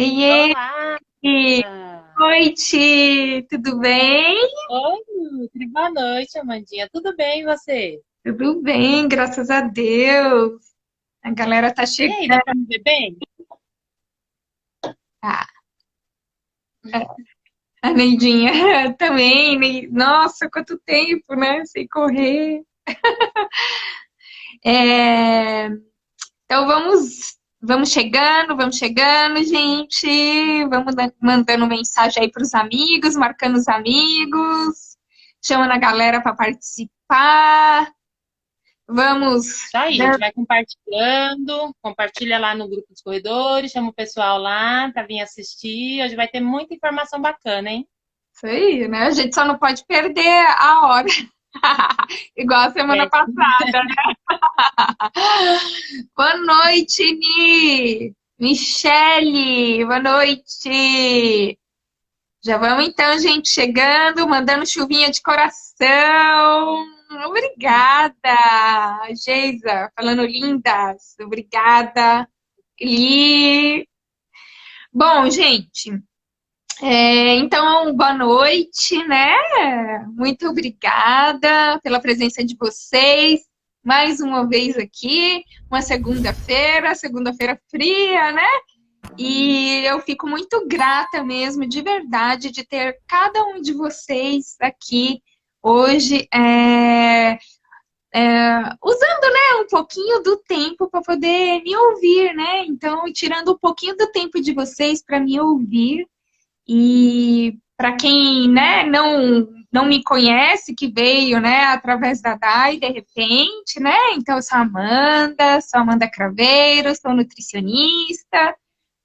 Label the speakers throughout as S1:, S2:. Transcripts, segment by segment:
S1: Ei,
S2: Olá!
S1: ei, noite, tudo bem?
S2: Oi, Nutri. Boa noite, Amandinha. Tudo bem, e você?
S1: Tudo bem, graças a Deus. A galera tá
S2: E
S1: chegando.
S2: aí, dá pra me ver bem?
S1: A Neidinha também. Nossa, quanto tempo, né? Sem correr. É, Então vamos chegando, gente. Vamos mandando mensagem aí para os amigos, marcando os amigos, chamando a galera para participar. Vamos.
S2: Isso aí, a gente vai compartilhando, compartilha lá no grupo dos corredores, chama o pessoal lá para vir assistir. Hoje vai ter muita informação bacana, hein?
S1: Isso aí, né? A gente só não pode perder a hora. Igual a semana
S2: É,
S1: passada. Boa noite, Michele. Boa noite. Já vamos então, gente, chegando, mandando chuvinha de coração. Obrigada, Geisa, falando lindas. Obrigada, Li. Bom, gente, então, boa noite, né? Muito obrigada pela presença de vocês. Mais uma vez aqui, uma segunda-feira fria, né? E eu fico muito grata mesmo, de verdade, de ter cada um de vocês aqui hoje, usando, né, um pouquinho do tempo para poder me ouvir, né? Então, tirando um pouquinho do tempo de vocês para me ouvir. E para quem, né, não me conhece, que veio, né, através da DAI, de repente, né? Então, eu sou Amanda Craveiro, sou nutricionista,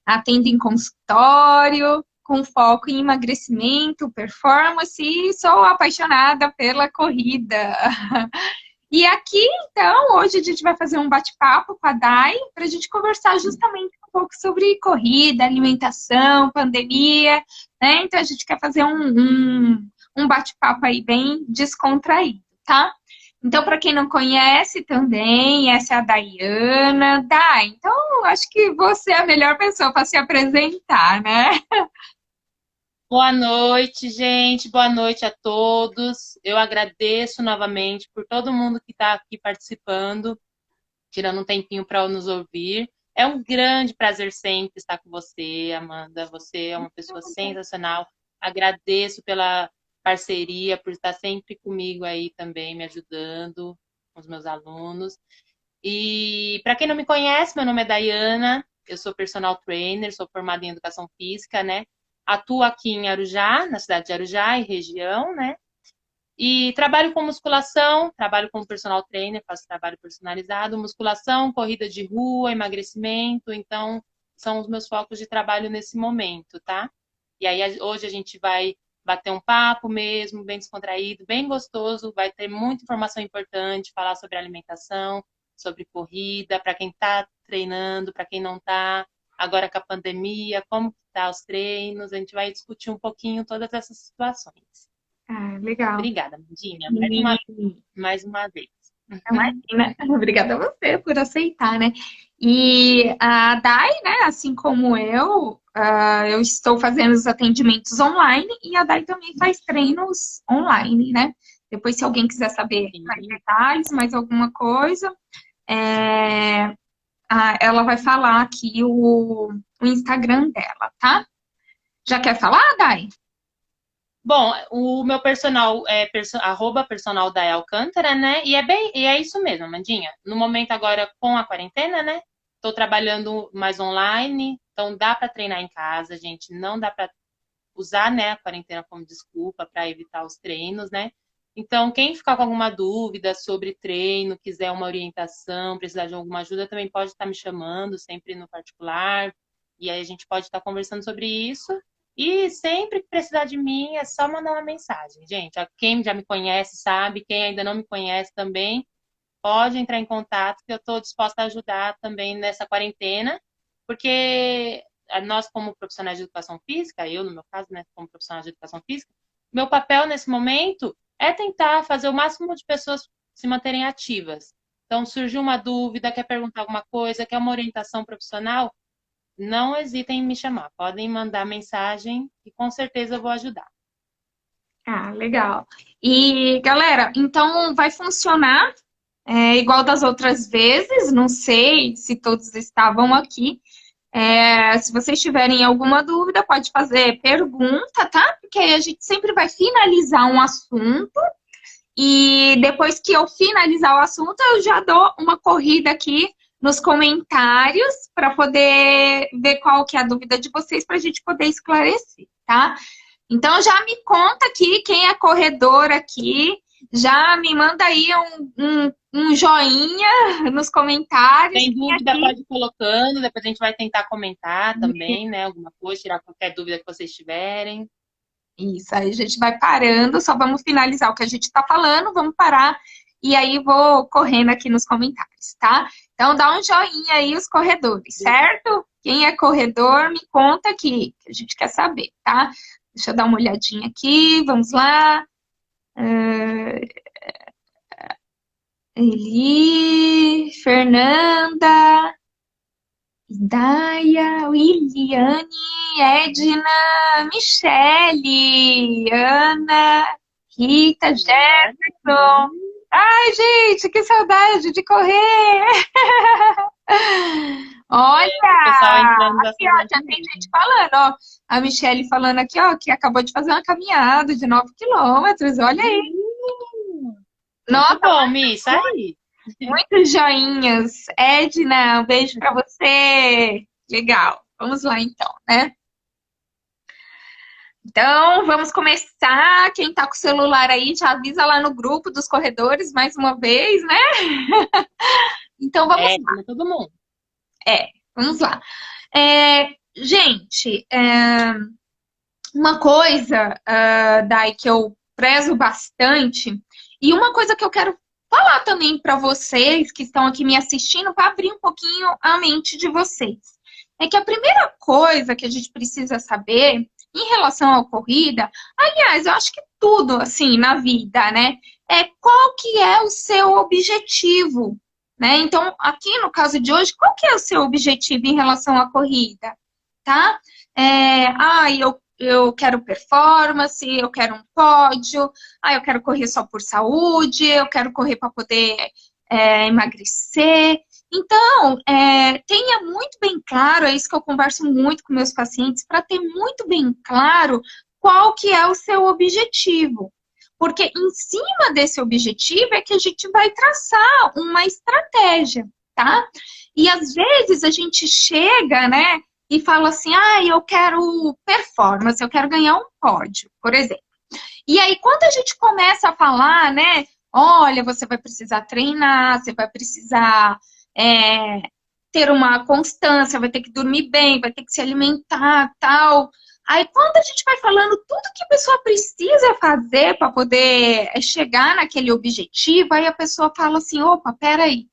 S1: atendo em consultório, com foco em emagrecimento, performance e sou apaixonada pela corrida. E aqui, então, hoje a gente vai fazer um bate-papo com a Dai para a gente conversar justamente um pouco sobre corrida, alimentação, pandemia, né? Então a gente quer fazer um bate-papo aí bem descontraído, tá? Então, para quem não conhece também, essa é a Daiana. Dai, então acho que você é a melhor pessoa para se apresentar, né?
S2: boa noite, gente. Boa noite a todos. Eu agradeço novamente por todo mundo que está aqui participando, tirando um tempinho para nos ouvir. É um grande prazer sempre estar com você, Amanda. Você é uma pessoa sensacional. Agradeço pela parceria, por estar sempre comigo aí também, me ajudando com os meus alunos. E para quem não me conhece, meu nome é Daiana, eu sou personal trainer, sou formada em educação física, né? Atuo aqui em Arujá, na cidade de Arujá e região, né? E trabalho com musculação, trabalho como personal trainer, faço trabalho personalizado, musculação, corrida de rua, emagrecimento, então são os meus focos de trabalho nesse momento, tá? E aí hoje a gente vai bater um papo mesmo, bem descontraído, bem gostoso, vai ter muita informação importante, falar sobre alimentação, sobre corrida, para quem está treinando, para quem não está, agora com a pandemia, como que tá os treinos, a gente vai discutir um pouquinho todas essas situações.
S1: Ah, legal.
S2: Obrigada, Mandinha.
S1: E
S2: Mais uma vez.
S1: imagina, obrigada a você por aceitar, né? E a Dai, né, assim como eu, eu estou fazendo os atendimentos online e a Dai também faz treinos online, né? Depois, se alguém quiser saber mais
S2: Sim.
S1: detalhes, mais alguma coisa, é, ela vai falar aqui o Instagram dela, tá? Já quer falar, Dai?
S2: Bom, o meu personal é arroba personal da Alcântara, né? E é isso mesmo, Mandinha. No momento agora com a quarentena, né? Estou trabalhando mais online, então dá para treinar em casa, gente. Não dá para usar, né, a quarentena como desculpa para evitar os treinos, né? Então, quem ficar com alguma dúvida sobre treino, quiser uma orientação, precisar de alguma ajuda, também pode estar me chamando, sempre no particular. E aí a gente pode estar conversando sobre isso. E sempre que precisar de mim, é só mandar uma mensagem, gente. Quem já me conhece sabe, quem ainda não me conhece também, pode entrar em contato, que eu estou disposta a ajudar também nessa quarentena, porque nós, como profissionais de educação física, eu, no meu caso, né, como profissional de educação física, meu papel nesse momento é tentar fazer o máximo de pessoas se manterem ativas. Então, surgiu uma dúvida, quer perguntar alguma coisa, quer uma orientação profissional, não hesitem em me chamar. Podem mandar mensagem e com certeza eu vou ajudar.
S1: Ah, legal. E, galera, então vai funcionar igual das outras vezes. Não sei se todos estavam aqui. Se vocês tiverem alguma dúvida, pode fazer pergunta, tá? Porque aí a gente sempre vai finalizar um assunto. E depois que eu finalizar o assunto, eu já dou uma corrida aqui nos comentários para poder ver qual que é a dúvida de vocês para a gente poder esclarecer, tá? Então já me conta aqui quem é corredor aqui, já me manda aí um joinha nos comentários.
S2: Tem
S1: Quem
S2: dúvida,
S1: aqui
S2: pode ir colocando, depois a gente vai tentar comentar também, né? Alguma coisa, tirar qualquer dúvida que vocês tiverem.
S1: Isso, aí a gente vai parando, só vamos finalizar o que a gente está falando, vamos parar e aí vou correndo aqui nos comentários, tá? Então dá um joinha aí os corredores, certo? Quem é corredor, me conta aqui, que a gente quer saber, tá? Deixa eu dar uma olhadinha aqui, vamos lá. Eli, Fernanda, Daia, Williane, Edna, Michele, Ana, Rita, Jefferson. Ai, gente, que saudade de correr!
S2: O pessoal
S1: Olha,
S2: entrando
S1: aqui, ó,
S2: bastante
S1: já tem gente
S2: mesmo.
S1: falando, ó. A Michele falando aqui, ó, que acabou de fazer uma caminhada de 9 quilômetros. Olha aí.
S2: Muito
S1: Nossa,
S2: bom, Mi, isso aí.
S1: muitos joinhas. Edna, um beijo pra você. Legal. Vamos lá, então, né? Então, vamos começar. Quem tá com o celular aí, já avisa lá no grupo dos corredores mais uma vez, né? Então, vamos lá.
S2: Chama todo mundo.
S1: Vamos lá. Gente, uma coisa, Dai, que eu prezo bastante, e uma coisa que eu quero falar também para vocês que estão aqui me assistindo, para abrir um pouquinho a mente de vocês, é que a primeira coisa que a gente precisa saber em relação à corrida, aliás, eu acho que tudo assim na vida, né? É qual que é o seu objetivo, né? Então, aqui no caso de hoje, qual que é o seu objetivo em relação à corrida, tá? Eu quero performance, eu quero um pódio, eu quero correr só por saúde, eu quero correr para poder emagrecer. Então, tenha muito bem claro, é isso que eu converso muito com meus pacientes, para ter muito bem claro qual que é o seu objetivo. Porque em cima desse objetivo é que a gente vai traçar uma estratégia, tá? E às vezes a gente chega, né, e fala assim, eu quero performance, eu quero ganhar um pódio, por exemplo. E aí, quando a gente começa a falar, né, olha, você vai precisar treinar, você vai precisar ter uma constância, vai ter que dormir bem, vai ter que se alimentar, tal. Aí, quando a gente vai falando tudo que a pessoa precisa fazer para poder chegar naquele objetivo, aí a pessoa fala assim, opa, peraí,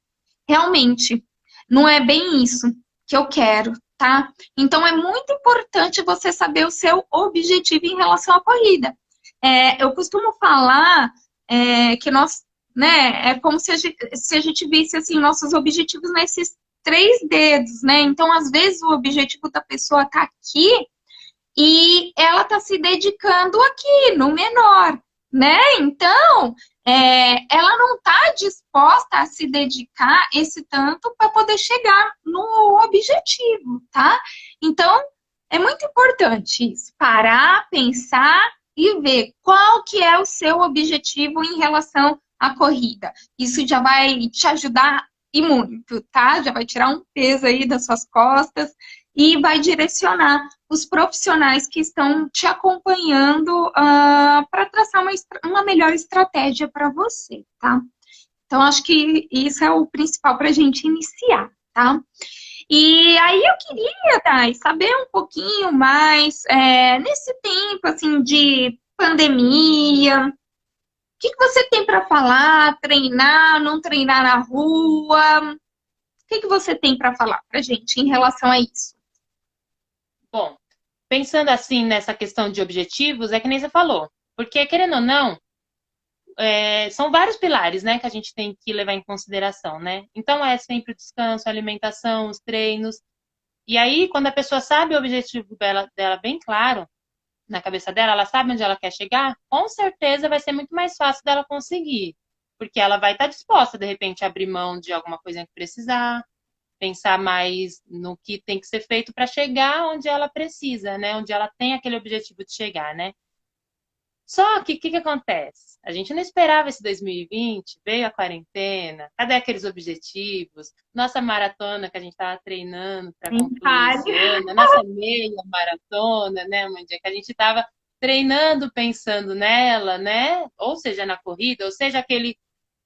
S1: realmente, não é bem isso que eu quero, tá? Então, é muito importante você saber o seu objetivo em relação à corrida. Eu costumo falar que nós, né, é como se a gente visse, assim, nossos objetivos nesses três dedos, né? Então, às vezes, o objetivo da pessoa tá aqui e ela está se dedicando aqui, no menor, né? Então, ela não está disposta a se dedicar esse tanto para poder chegar no objetivo, tá? Então, é muito importante isso, parar, pensar e ver qual que é o seu objetivo em relação à corrida. Isso já vai te ajudar e muito, tá? Já vai tirar um peso aí das suas costas e vai direcionar os profissionais que estão te acompanhando para traçar uma melhor estratégia para você, tá? Então, acho que isso é o principal para a gente iniciar, tá? E aí eu queria, Thay, saber um pouquinho mais, nesse tempo, assim, de pandemia, o que que você tem para falar? Treinar, não treinar na rua? O que que você tem para falar para gente em relação a isso?
S2: Bom, pensando assim nessa questão de objetivos, é que nem você falou. Porque, querendo ou não, são vários pilares, né, que a gente tem que levar em consideração, né? Então, é sempre o descanso, a alimentação, os treinos. E aí, quando a pessoa sabe o objetivo dela bem claro, na cabeça dela, ela sabe onde ela quer chegar, com certeza vai ser muito mais fácil dela conseguir. Porque ela vai estar disposta, de repente, a abrir mão de alguma coisa que precisar, pensar mais no que tem que ser feito para chegar onde ela precisa, né? Onde ela tem aquele objetivo de chegar, né? Só que o que acontece? A gente não esperava esse 2020, veio a quarentena, cadê aqueles objetivos? Nossa maratona que a gente estava treinando para concluir esse
S1: Entalhe.
S2: ano, a nossa meia maratona, né, Mandia, que a gente estava treinando pensando nela, né? Ou seja, na corrida, ou seja,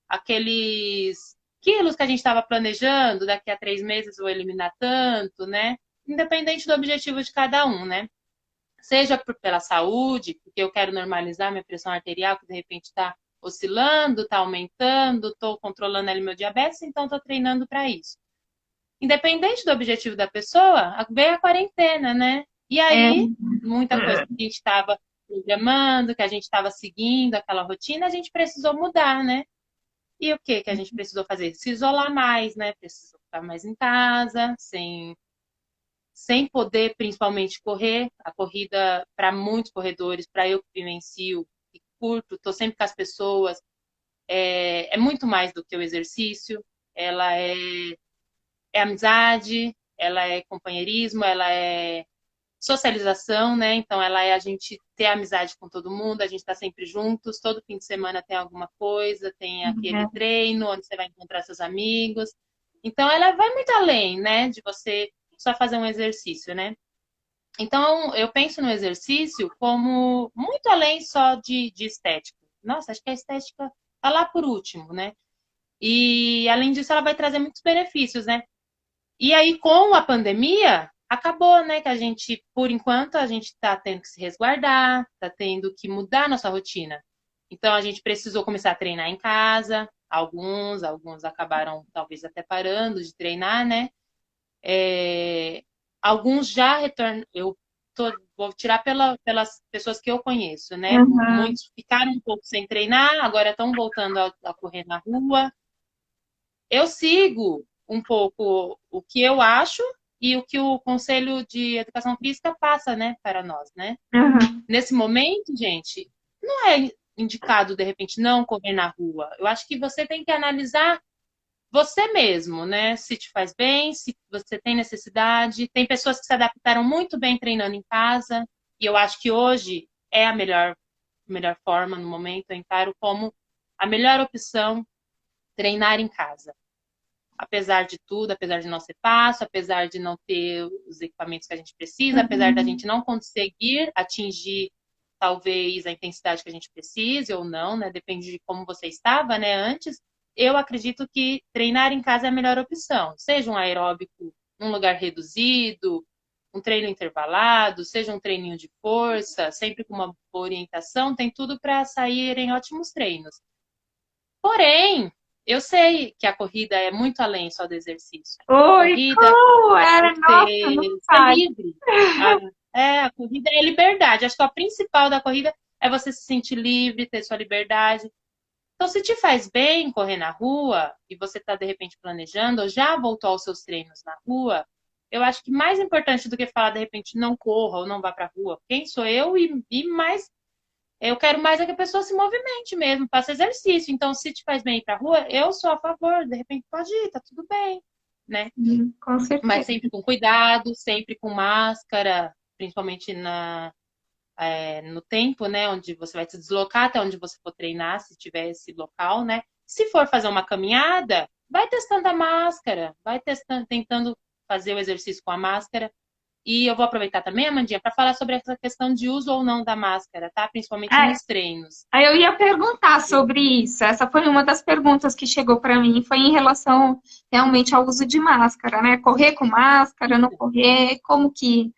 S2: aqueles quilos que a gente estava planejando, daqui a 3 meses vou eliminar tanto, né? Independente do objetivo de cada um, né? Seja pela saúde, porque eu quero normalizar minha pressão arterial, que de repente está oscilando, está aumentando, estou controlando ali meu diabetes, então estou treinando para isso. Independente do objetivo da pessoa, veio a quarentena, né? E
S1: É,
S2: aí, muita coisa que a gente estava programando, que a gente estava seguindo aquela rotina, a gente precisou mudar, né? E o que a gente precisou fazer? Se isolar mais, né? Precisou ficar mais em casa, sem poder principalmente correr. A corrida, para muitos corredores, para eu que vivencio e curto, estou sempre com as pessoas, é muito mais do que o exercício. Ela é amizade, ela é companheirismo, ela é socialização, né? Então ela é a gente ter amizade com todo mundo, a gente está sempre juntos, todo fim de semana tem alguma coisa, tem aquele treino onde você vai encontrar seus amigos. Então ela vai muito além, né, de você só fazer um exercício, né? Então, eu penso no exercício como muito além só de estética. Nossa, acho que a estética tá lá por último, né? E, além disso, ela vai trazer muitos benefícios, né? E aí, com a pandemia, acabou, né? Que a gente, por enquanto, a gente tá tendo que se resguardar, tá tendo que mudar a nossa rotina. Então, a gente precisou começar a treinar em casa. Alguns acabaram, talvez, até parando de treinar, né? É, alguns já retornam. Vou tirar pelas pessoas que eu conheço, né?
S1: uhum.
S2: Muitos ficaram um pouco sem treinar, agora estão voltando a correr na rua. Eu sigo um pouco o que eu acho e o que o Conselho de Educação Física passa, né, para nós, né?
S1: Uhum.
S2: Nesse momento, gente, não é indicado, de repente, não correr na rua. Eu acho que você tem que analisar você mesmo, né? Se te faz bem, se você tem necessidade. Tem pessoas que se adaptaram muito bem treinando em casa, e eu acho que hoje é a melhor forma no momento. Eu encaro como a melhor opção treinar em casa. Apesar de tudo, apesar de não ser fácil, apesar de não ter os equipamentos que a gente precisa, apesar da
S1: Uhum.
S2: gente não conseguir atingir talvez a intensidade que a gente precise ou não, né? Depende de como você estava, né, antes. Eu acredito que treinar em casa é a melhor opção. Seja um aeróbico num lugar reduzido, um treino intervalado, seja um treininho de força, sempre com uma boa orientação, tem tudo para saírem ótimos treinos. Porém, eu sei que a corrida é muito além só do exercício. A
S1: Oi,
S2: corrida
S1: como
S2: é
S1: era? Nossa, não
S2: você ser
S1: faz.
S2: livre. A corrida é liberdade. Acho que o principal da corrida é você se sentir livre, ter sua liberdade. Então, se te faz bem correr na rua e você está de repente planejando ou já voltou aos seus treinos na rua, eu acho que mais importante do que falar de repente não corra ou não vá para a rua, quem sou eu e mais eu quero mais é que a pessoa se movimente mesmo, faça exercício. Então, se te faz bem ir pra rua, eu sou a favor. De repente, pode ir, tá tudo bem, né?
S1: Com
S2: Mas
S1: certeza.
S2: sempre com cuidado, sempre com máscara, principalmente no tempo, né? Onde você vai se deslocar até onde você for treinar, se tiver esse local, né? Se for fazer uma caminhada, vai testando a máscara, vai testando, tentando fazer o exercício com a máscara. E eu vou aproveitar também, Amandinha, para falar sobre essa questão de uso ou não da máscara, tá? Principalmente
S1: Ah,
S2: nos treinos.
S1: aí eu ia perguntar sobre isso. Essa foi uma das perguntas que chegou para mim, foi em relação realmente ao uso de máscara, né? Correr com máscara, não correr, como que.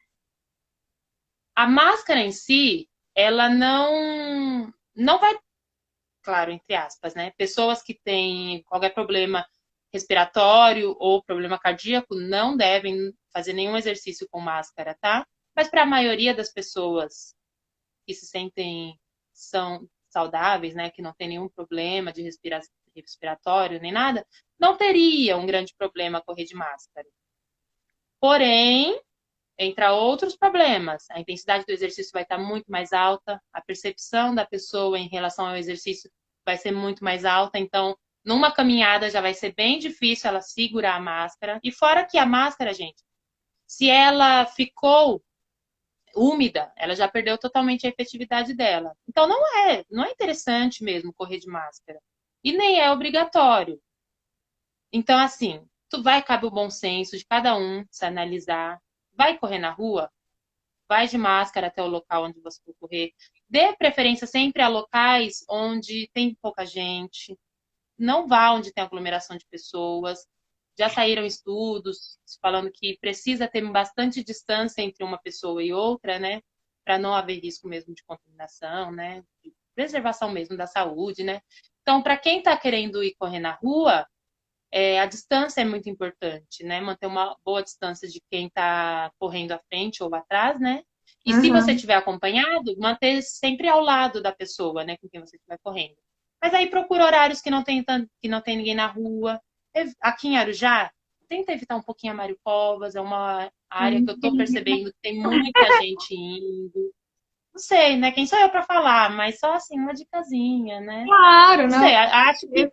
S2: A máscara em si, ela não vai, claro, entre aspas, né? Pessoas que têm qualquer problema respiratório ou problema cardíaco não devem fazer nenhum exercício com máscara, tá? Mas para a maioria das pessoas que se sentem são saudáveis, né, que não tem nenhum problema de respiratório nem nada, não teria um grande problema correr de máscara. Porém, entra outros problemas. A intensidade do exercício vai estar muito mais alta, a percepção da pessoa em relação ao exercício vai ser muito mais alta. Então, numa caminhada já vai ser bem difícil ela segurar a máscara. E fora que a máscara, gente, se ela ficou úmida, ela já perdeu totalmente a efetividade dela. Então, não é interessante mesmo correr de máscara. E nem é obrigatório. Então, assim, cabe o bom senso de cada um se analisar. Vai correr na rua? Vai de máscara até o local onde você for correr. Dê preferência sempre a locais onde tem pouca gente. Não vá onde tem aglomeração de pessoas. Já saíram estudos falando que precisa ter bastante distância entre uma pessoa e outra, né? Para não haver risco mesmo de contaminação, né? De preservação mesmo da saúde, né? Então, para quem está querendo ir correr na rua, a distância é muito importante, né? Manter uma boa distância de quem está correndo à frente ou atrás, né? E se você
S1: Uhum.
S2: estiver acompanhado, manter sempre ao lado da pessoa, né, com quem você estiver correndo. Mas aí procura horários que não tem ninguém na rua. Aqui em Arujá, tenta evitar um pouquinho a Mário Covas, é uma área que eu estou
S1: Entendi.
S2: percebendo que tem muita gente indo. Não sei, né? Quem sou eu para falar, mas só assim, uma dicasinha, né?
S1: Claro,
S2: Não
S1: não.
S2: sei, acho que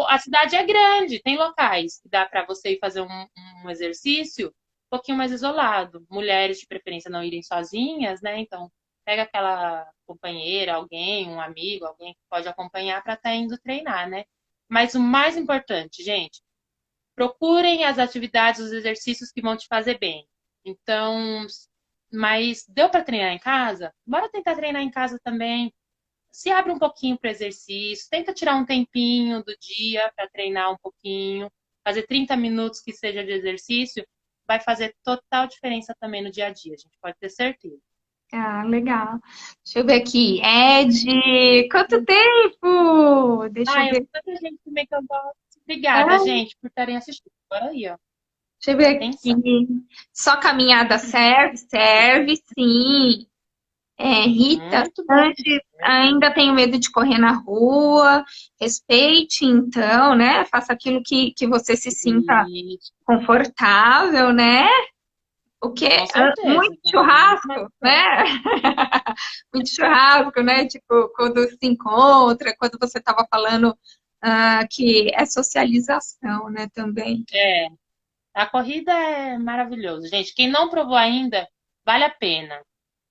S2: a cidade é grande, tem locais que dá para você ir fazer um exercício um pouquinho mais isolado. Mulheres, de preferência, não irem sozinhas, né? Então, pega aquela companheira, alguém, um amigo, alguém que pode acompanhar para estar indo treinar, né? Mas o mais importante, gente, procurem as atividades, os exercícios que vão te fazer bem. Então, mas deu para treinar em casa? Bora tentar treinar em casa também. Se abre um pouquinho para o exercício, tenta tirar um tempinho do dia para treinar um pouquinho, fazer 30 minutos que seja de exercício, vai fazer total diferença também no dia a dia, a gente pode ter certeza.
S1: Ah, legal. Deixa eu ver aqui. Ed, quanto tempo? Deixa eu
S2: Ah, eu
S1: ver.
S2: tanta gente também que eu gosto. Obrigada,
S1: Ah,
S2: gente, por estarem assistindo. Agora aí, ó.
S1: deixa eu ver aqui.
S2: Atenção.
S1: Só caminhada serve? Serve, sim. Rita,
S2: Muito bom.
S1: antes ainda tenho medo de correr na rua. Respeite, então, né? Faça aquilo que você se sinta
S2: Isso,
S1: confortável, né? O quê?
S2: com
S1: Muito
S2: certeza. Muito mais
S1: churrasco, né?
S2: importante.
S1: Muito churrasco, né? Tipo, quando se encontra, quando você estava falando que é socialização, né, também.
S2: É, a corrida é maravilhoso, gente. Quem não provou ainda, vale a pena.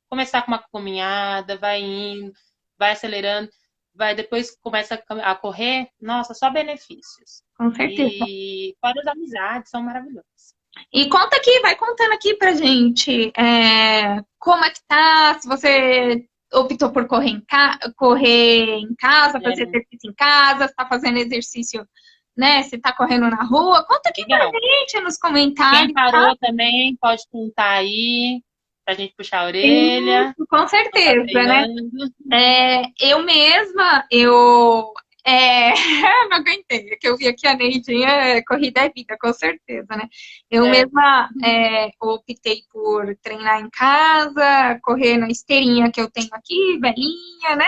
S2: Começar com uma caminhada, vai indo, vai acelerando, vai depois começa a correr, nossa, só benefícios.
S1: Com certeza.
S2: E fora as amizades, são maravilhosas.
S1: E conta aqui, vai contando aqui pra gente como é que tá, se você optou por correr em casa, fazer
S2: É,
S1: exercício em casa, se tá fazendo exercício, né? Se tá correndo na rua, conta aqui pra
S2: legal.
S1: gente nos
S2: Quem
S1: comentários, tá?
S2: parou também pode contar aí, pra gente puxar a orelha,
S1: Isso, com
S2: não tá
S1: certeza, né?
S2: treinando.
S1: Eu mesma, eu não aguentei, é que eu vi aqui a Neidinha, corrida é vida, com certeza, né? Eu
S2: É,
S1: mesma optei por treinar em casa, correr na esteirinha que eu tenho aqui, velhinha, né?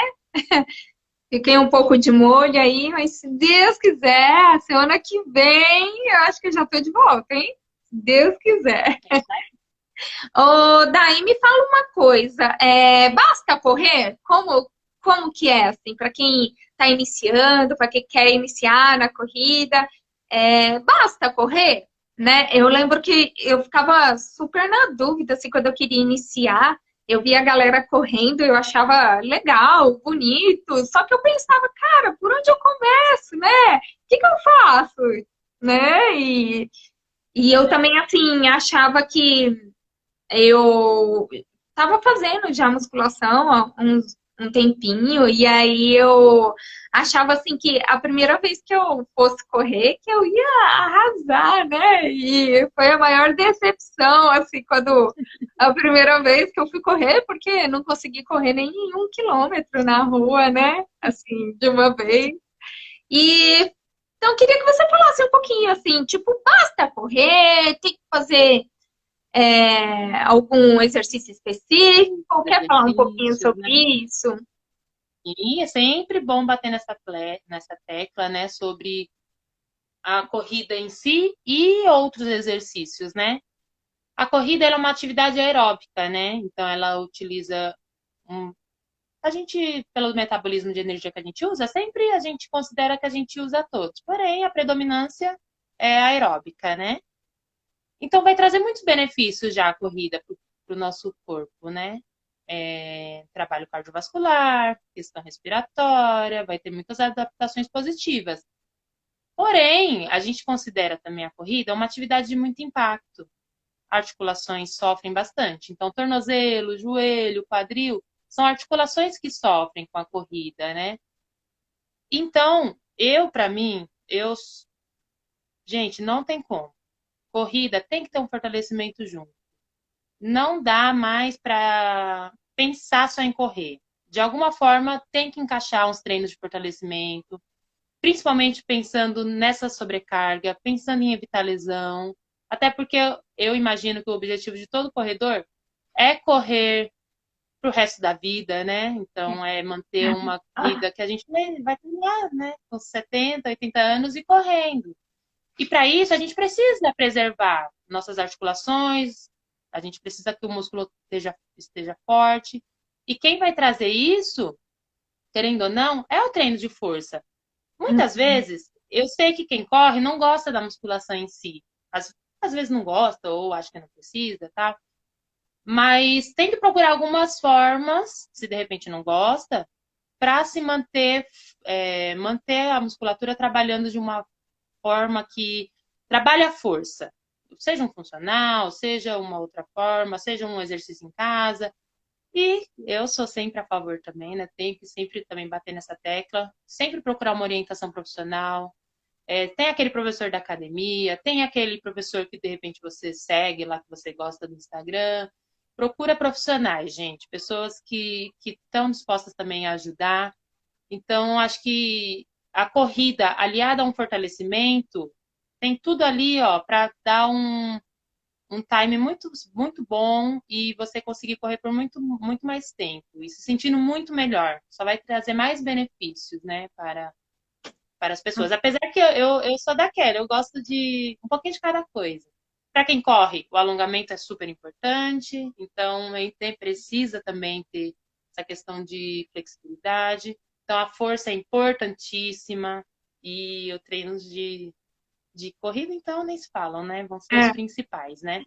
S1: Fiquei um pouco de molho aí, mas se Deus quiser, semana que vem, eu acho que eu já tô de volta, hein? Se Deus quiser.
S2: é isso aí.
S1: Ô, Daí me fala uma coisa, basta correr? Como que é, assim, para quem está iniciando, para quem quer iniciar na corrida, basta correr, né? Eu lembro que eu ficava super na dúvida, assim, quando eu queria iniciar, eu via a galera correndo, eu achava legal, bonito, só que eu pensava, cara, por onde eu começo, né? O que que eu faço, né? E eu
S2: É,
S1: também, assim, achava que eu estava fazendo já musculação há um tempinho, e aí eu achava assim que a primeira vez que eu fosse correr, que eu ia arrasar, né? E foi a maior decepção, assim, quando a primeira vez que eu fui correr, porque não consegui correr nem 1 quilômetro na rua, né? Assim, de uma vez. E então, eu queria que você falasse um pouquinho assim, tipo, basta correr, tem que fazer algum exercício específico? Quer falar um pouquinho
S2: exercícios,
S1: sobre
S2: né?
S1: isso?
S2: E é sempre bom bater nessa tecla, né, sobre a corrida em si e outros exercícios, né? A corrida ela é uma atividade aeróbica, né? Então ela utiliza um, a gente, pelo metabolismo de energia que a gente usa, sempre a gente considera que a gente usa todos. Porém, a predominância é aeróbica, né? Então vai trazer muitos benefícios já a corrida para o nosso corpo, né? Trabalho cardiovascular, questão respiratória, vai ter muitas adaptações positivas. Porém, a gente considera também a corrida uma atividade de muito impacto. Articulações sofrem bastante. Então, tornozelo, joelho, quadril, são articulações que sofrem com a corrida, né? Então, para mim, gente, não tem como. Corrida tem que ter um fortalecimento junto. Não dá mais para pensar só em correr. De alguma forma, tem que encaixar uns treinos de fortalecimento, principalmente pensando nessa sobrecarga, pensando em evitar lesão. Até porque eu imagino que o objetivo de todo corredor é correr para o resto da vida, né? Então, é manter uma vida que a gente vai terminar, né? Com 70, 80 anos e correndo. E para isso, a gente precisa preservar nossas articulações, a gente precisa que o músculo esteja forte. E quem vai trazer isso, querendo ou não, é o treino de força. Muitas vezes, eu sei que quem corre não gosta da musculação em si. Às vezes não gosta ou acha que não precisa, tá? Mas tem que procurar algumas formas, se de repente não gosta, para se manter a musculatura trabalhando de uma forma que trabalhe a força. Seja um funcional, seja uma outra forma, seja um exercício em casa. E eu sou sempre a favor também, né? Tem que sempre também bater nessa tecla, sempre procurar uma orientação profissional. Tem aquele professor da academia, tem aquele professor que de repente você segue lá, que você gosta do Instagram. Procura profissionais, gente, pessoas que estão dispostas também a ajudar. Então, acho que a corrida aliada a um fortalecimento tem tudo ali, ó, para dar um time muito, muito bom e você conseguir correr por muito, muito mais tempo e se sentindo muito melhor. Só vai trazer mais benefícios, né, para as pessoas. Apesar que eu sou daquela, eu gosto de um pouquinho de cada coisa. Para quem corre, o alongamento é super importante, então a gente precisa também ter essa questão de flexibilidade. Então a força é importantíssima e os treinos de corrida, então, nem se falam, né? Vão ser os principais, né?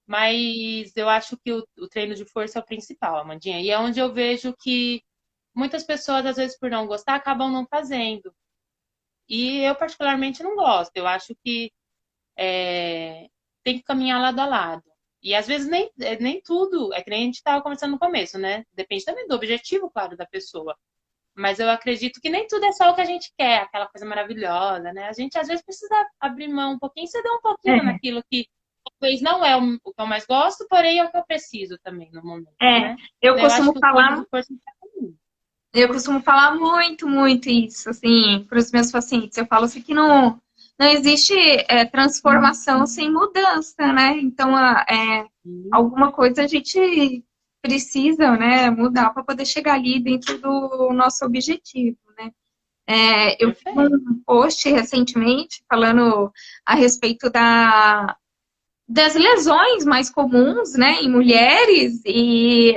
S2: Mas eu acho que o treino de força é o principal, Amandinha. E é onde eu vejo que muitas pessoas, às vezes, por não gostar, acabam não fazendo. E eu, particularmente, não gosto. Eu acho que tem que caminhar lado a lado. E às vezes nem tudo, é que nem a gente estava conversando no começo, né? Depende também do objetivo, claro, da pessoa. Mas eu acredito que nem tudo é só o que a gente quer, aquela coisa maravilhosa, né? A gente às vezes precisa abrir mão um pouquinho, ceder um pouquinho naquilo que talvez não é o que eu mais gosto, porém é o que eu preciso também no momento, né?
S1: Eu
S2: Então, eu acho
S1: costumo
S2: que o treino
S1: falar
S2: de força é caminho.
S1: Eu costumo falar muito, muito isso, assim, para os meus pacientes. Eu falo assim que não existe transformação sem mudança, né? Então, alguma coisa a gente precisa, né, mudar para poder chegar ali dentro do nosso objetivo, né? Eu fiz
S2: Perfeito.
S1: um post recentemente falando a respeito das lesões mais comuns, né, em mulheres, e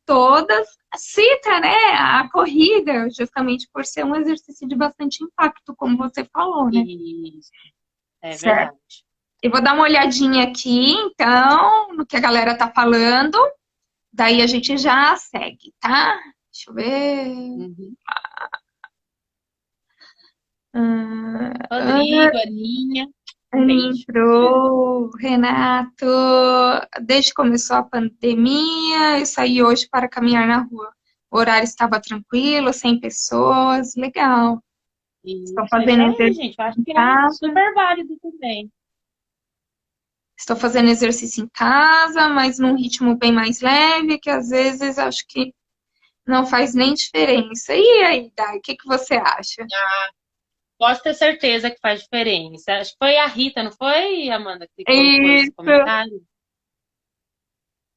S1: todas cita, né, a corrida, justamente por ser um exercício de bastante impacto, como você falou, né?
S2: Isso, é
S1: Certo.
S2: verdade.
S1: Eu vou dar uma olhadinha aqui, então, no que a galera tá falando, daí a gente já segue, tá? Deixa eu ver.
S2: Uhum.
S1: Ana
S2: Rodrigo, Aninha, um beijo.
S1: entrou, Renato, desde que começou a pandemia, eu saí hoje para caminhar na rua. O horário estava tranquilo, sem pessoas, legal. Estou
S2: Isso, é isso
S1: fazendo
S2: aí,
S1: exercício
S2: gente. Eu acho
S1: em
S2: que é
S1: casa.
S2: super válido também.
S1: Estou fazendo exercício em casa, mas num ritmo bem mais leve, que às vezes acho que não faz nem diferença. E aí, Dai, o que que você acha?
S2: Posso ter certeza que faz diferença. Acho que foi a Rita, não foi, Amanda, que colocou esse
S1: Isso.
S2: comentário?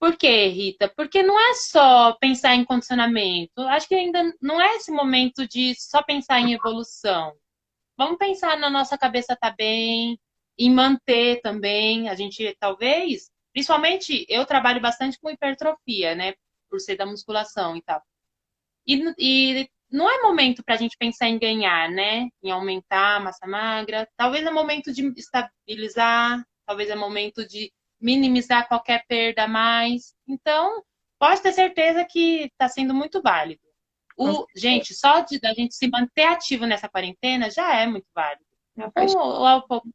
S2: Por quê, Rita? Porque não é só pensar em condicionamento. Acho que ainda não é esse momento de só pensar em evolução. Vamos pensar na nossa cabeça tá bem, em manter também. A gente talvez principalmente eu trabalho bastante com hipertrofia, né? Por ser da musculação e tal. E não é momento para a gente pensar em ganhar, né? Em aumentar a massa magra. Talvez é momento de estabilizar, talvez é momento de minimizar qualquer perda a mais. Então, pode ter certeza que está sendo muito válido. Gente, só da gente se manter ativo nessa quarentena já é muito válido.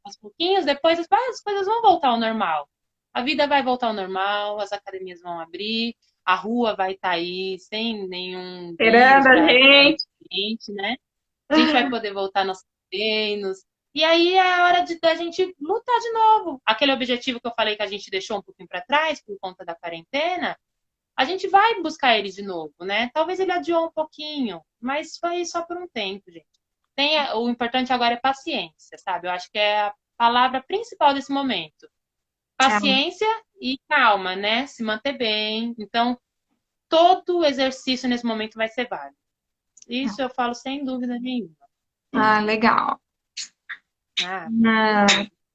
S2: Aos pouquinhos, depois as coisas vão voltar ao normal. A vida vai voltar ao normal, as academias vão abrir, a rua vai estar aí sem nenhum vírus
S1: Esperando a
S2: para
S1: gente.
S2: gente, né? A gente vai poder voltar nos treinos. E aí é a hora da gente lutar de novo. Aquele objetivo que eu falei que a gente deixou um pouquinho para trás por conta da quarentena, a gente vai buscar ele de novo, né? Talvez ele adiou um pouquinho, mas foi só por um tempo, gente. O importante agora é paciência, sabe? Eu acho que é a palavra principal desse momento. Paciência e calma, né? Se manter bem. Então, todo exercício nesse momento vai ser válido. Isso eu falo sem dúvida nenhuma.
S1: Ah, legal.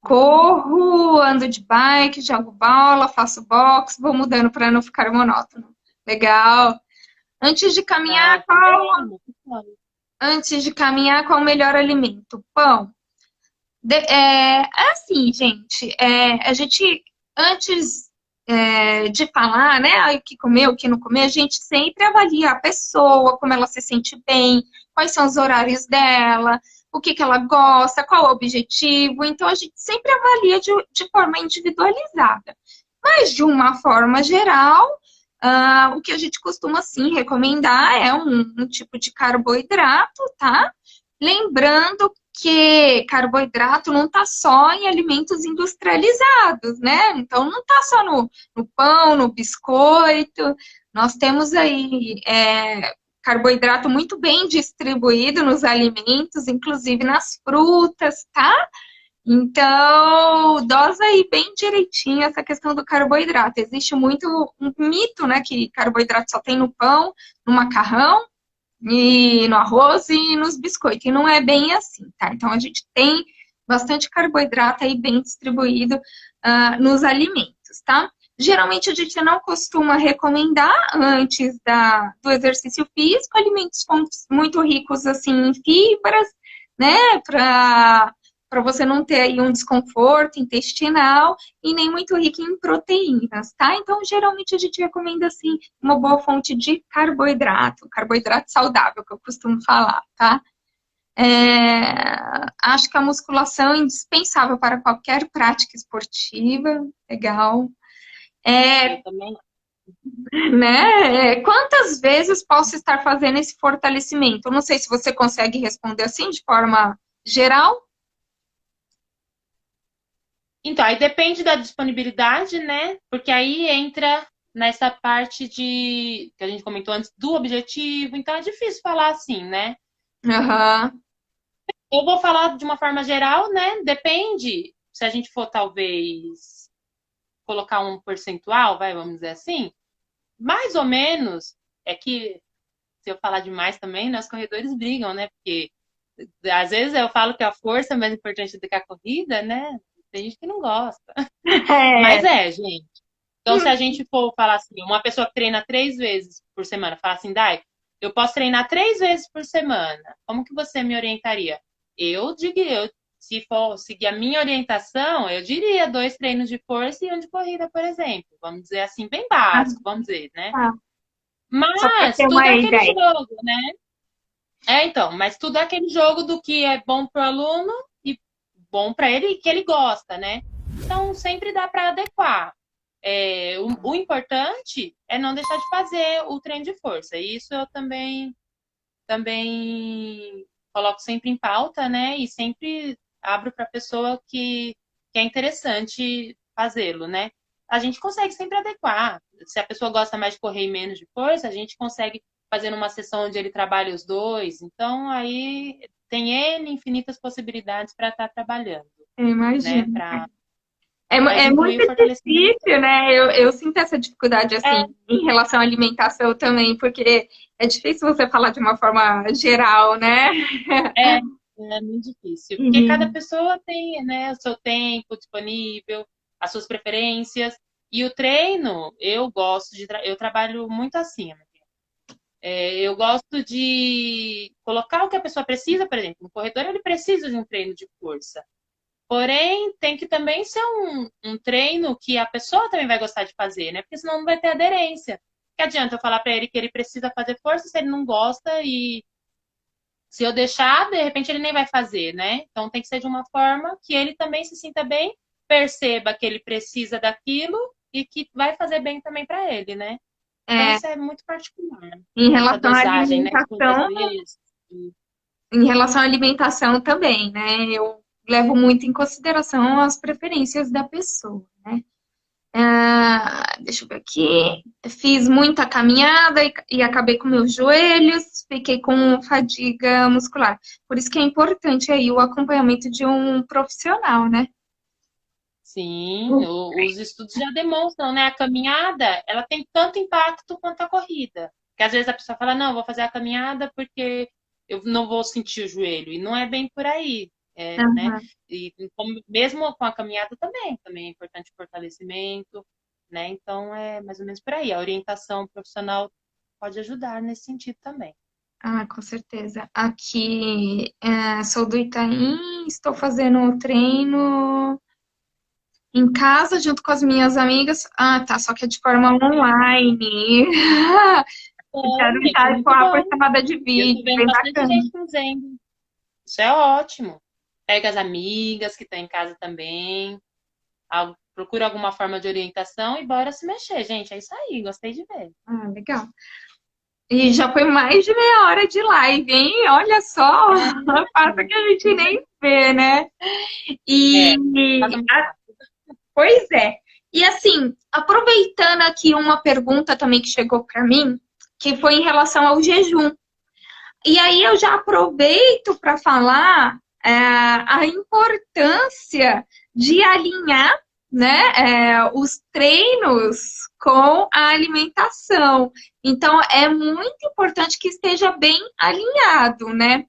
S1: Corro, ando de bike, jogo bola, faço boxe, vou mudando para não ficar monótono. Legal. Antes de caminhar, qual o melhor alimento? Pão. É assim, gente. A gente, antes de falar, né, o que comer, o que não comer, a gente sempre avalia a pessoa, como ela se sente bem, quais são os horários dela, o que ela gosta, qual o objetivo. Então, a gente sempre avalia de forma individualizada. Mas, de uma forma geral, o que a gente costuma, sim, recomendar é um tipo de carboidrato, tá? Lembrando que carboidrato não está só em alimentos industrializados, né? Então, não está só no pão, no biscoito. Nós temos aí carboidrato muito bem distribuído nos alimentos, inclusive nas frutas, tá? Então, dosa aí bem direitinho essa questão do carboidrato. Existe muito um mito, né, que carboidrato só tem no pão, no macarrão, e no arroz e nos biscoitos. E não é bem assim, tá? Então, a gente tem bastante carboidrato aí bem distribuído nos alimentos, tá? Geralmente, a gente não costuma recomendar, antes do exercício físico, alimentos muito ricos, assim, em fibras, né? Para você não ter aí um desconforto intestinal e nem muito rico em proteínas, tá? Então, geralmente a gente recomenda, assim, uma boa fonte de carboidrato saudável, que eu costumo falar, tá? Acho que a musculação é indispensável para qualquer prática esportiva, legal.
S2: Eu também.
S1: Né? Quantas vezes posso estar fazendo esse fortalecimento? Eu não sei se você consegue responder assim, de forma geral.
S2: Então, aí depende da disponibilidade, né? Porque aí entra nessa parte que a gente comentou antes do objetivo. Então, é difícil falar assim, né?
S1: Uhum.
S2: Eu vou falar de uma forma geral, né? Depende. Se a gente for, talvez, colocar um percentual, vamos dizer assim, mais ou menos, é que, se eu falar demais também, né, os corredores brigam, né? Porque, às vezes, eu falo que a força é mais importante do que a corrida, né? Tem gente que não gosta. Mas gente. Então, se a gente for falar assim, uma pessoa que treina 3 vezes por semana, fala assim, Dai, eu posso treinar 3 vezes por semana. Como que você me orientaria? Eu diria, se for seguir a minha orientação, eu diria 2 treinos de força e um de corrida, por exemplo. Vamos dizer assim, bem básico, vamos dizer, né? Mas tudo é aquele jogo, né? Então, mas tudo é aquele jogo do que é bom pro aluno e bom para ele e que ele gosta, né? Então, sempre dá para adequar. O importante é não deixar de fazer o treino de força. Isso eu também coloco sempre em pauta, né? E sempre abro para a pessoa que é interessante fazê-lo, né? A gente consegue sempre adequar. Se a pessoa gosta mais de correr e menos de força, a gente consegue fazer uma sessão onde ele trabalha os dois. Então, aí tem N infinitas possibilidades para estar trabalhando.
S1: Eu imagino.
S2: Né?
S1: É muito difícil, né? Eu sinto essa dificuldade, assim, em relação à alimentação também, porque é difícil você falar de uma forma geral, né?
S2: É muito difícil. Porque cada pessoa tem, né, o seu tempo disponível, as suas preferências. E o treino, eu gosto eu trabalho muito assim. Eu gosto de colocar o que a pessoa precisa, por exemplo, um corredor ele precisa de um treino de força. Porém, tem que também ser um treino que a pessoa também vai gostar de fazer, né? Porque senão não vai ter aderência. Que adianta eu falar para ele que ele precisa fazer força se ele não gosta e se eu deixar, de repente ele nem vai fazer, né? Então tem que ser de uma forma que ele também se sinta bem, perceba que ele precisa daquilo e que vai fazer bem também para ele, né? Então
S1: É,
S2: isso é muito particular.
S1: em
S2: Essa
S1: relação à
S2: dosagem, né? Quantas
S1: alimentação,
S2: vezes?
S1: em relação à alimentação também, né? Eu levo muito em consideração as preferências da pessoa, né? Deixa eu ver aqui. Fiz muita caminhada e acabei com meus joelhos, fiquei com fadiga muscular. Por isso que é importante aí o acompanhamento de um profissional, né?
S2: Sim, os estudos já demonstram, né? A caminhada, ela tem tanto impacto quanto a corrida. Porque às vezes a pessoa fala, não, eu vou fazer a caminhada porque eu não vou sentir o joelho. E não é bem por aí, né?
S1: Aham.
S2: E mesmo com a caminhada também é importante o fortalecimento, né? Então é mais ou menos por aí. A orientação profissional pode ajudar nesse sentido também.
S1: Ah, com certeza. Aqui, sou do Itaim, estou fazendo o treino em casa junto com as minhas amigas. Ah, tá, só que é de forma online. Eu quero
S2: Bom, gente,
S1: entrar com
S2: muito
S1: a por
S2: bom.
S1: chamada de
S2: Eu tô
S1: vídeo,
S2: vendo
S1: bem
S2: bastante
S1: bacana.
S2: gente fazendo. Isso é ótimo. Pega as amigas que estão em casa também, procura alguma forma de orientação e bora se mexer, gente. É isso aí, gostei de ver.
S1: Ah, legal. E já foi mais de meia hora de live, hein? Olha só,
S2: É,
S1: passa que a gente nem vê, né?
S2: é,
S1: E,
S2: passa muito rápido.
S1: pois é. E assim, aproveitando aqui uma pergunta também que chegou para mim, que foi em relação ao jejum. E aí eu já aproveito para falar a importância de alinhar, né, os treinos com a alimentação. Então é muito importante que esteja bem alinhado, né?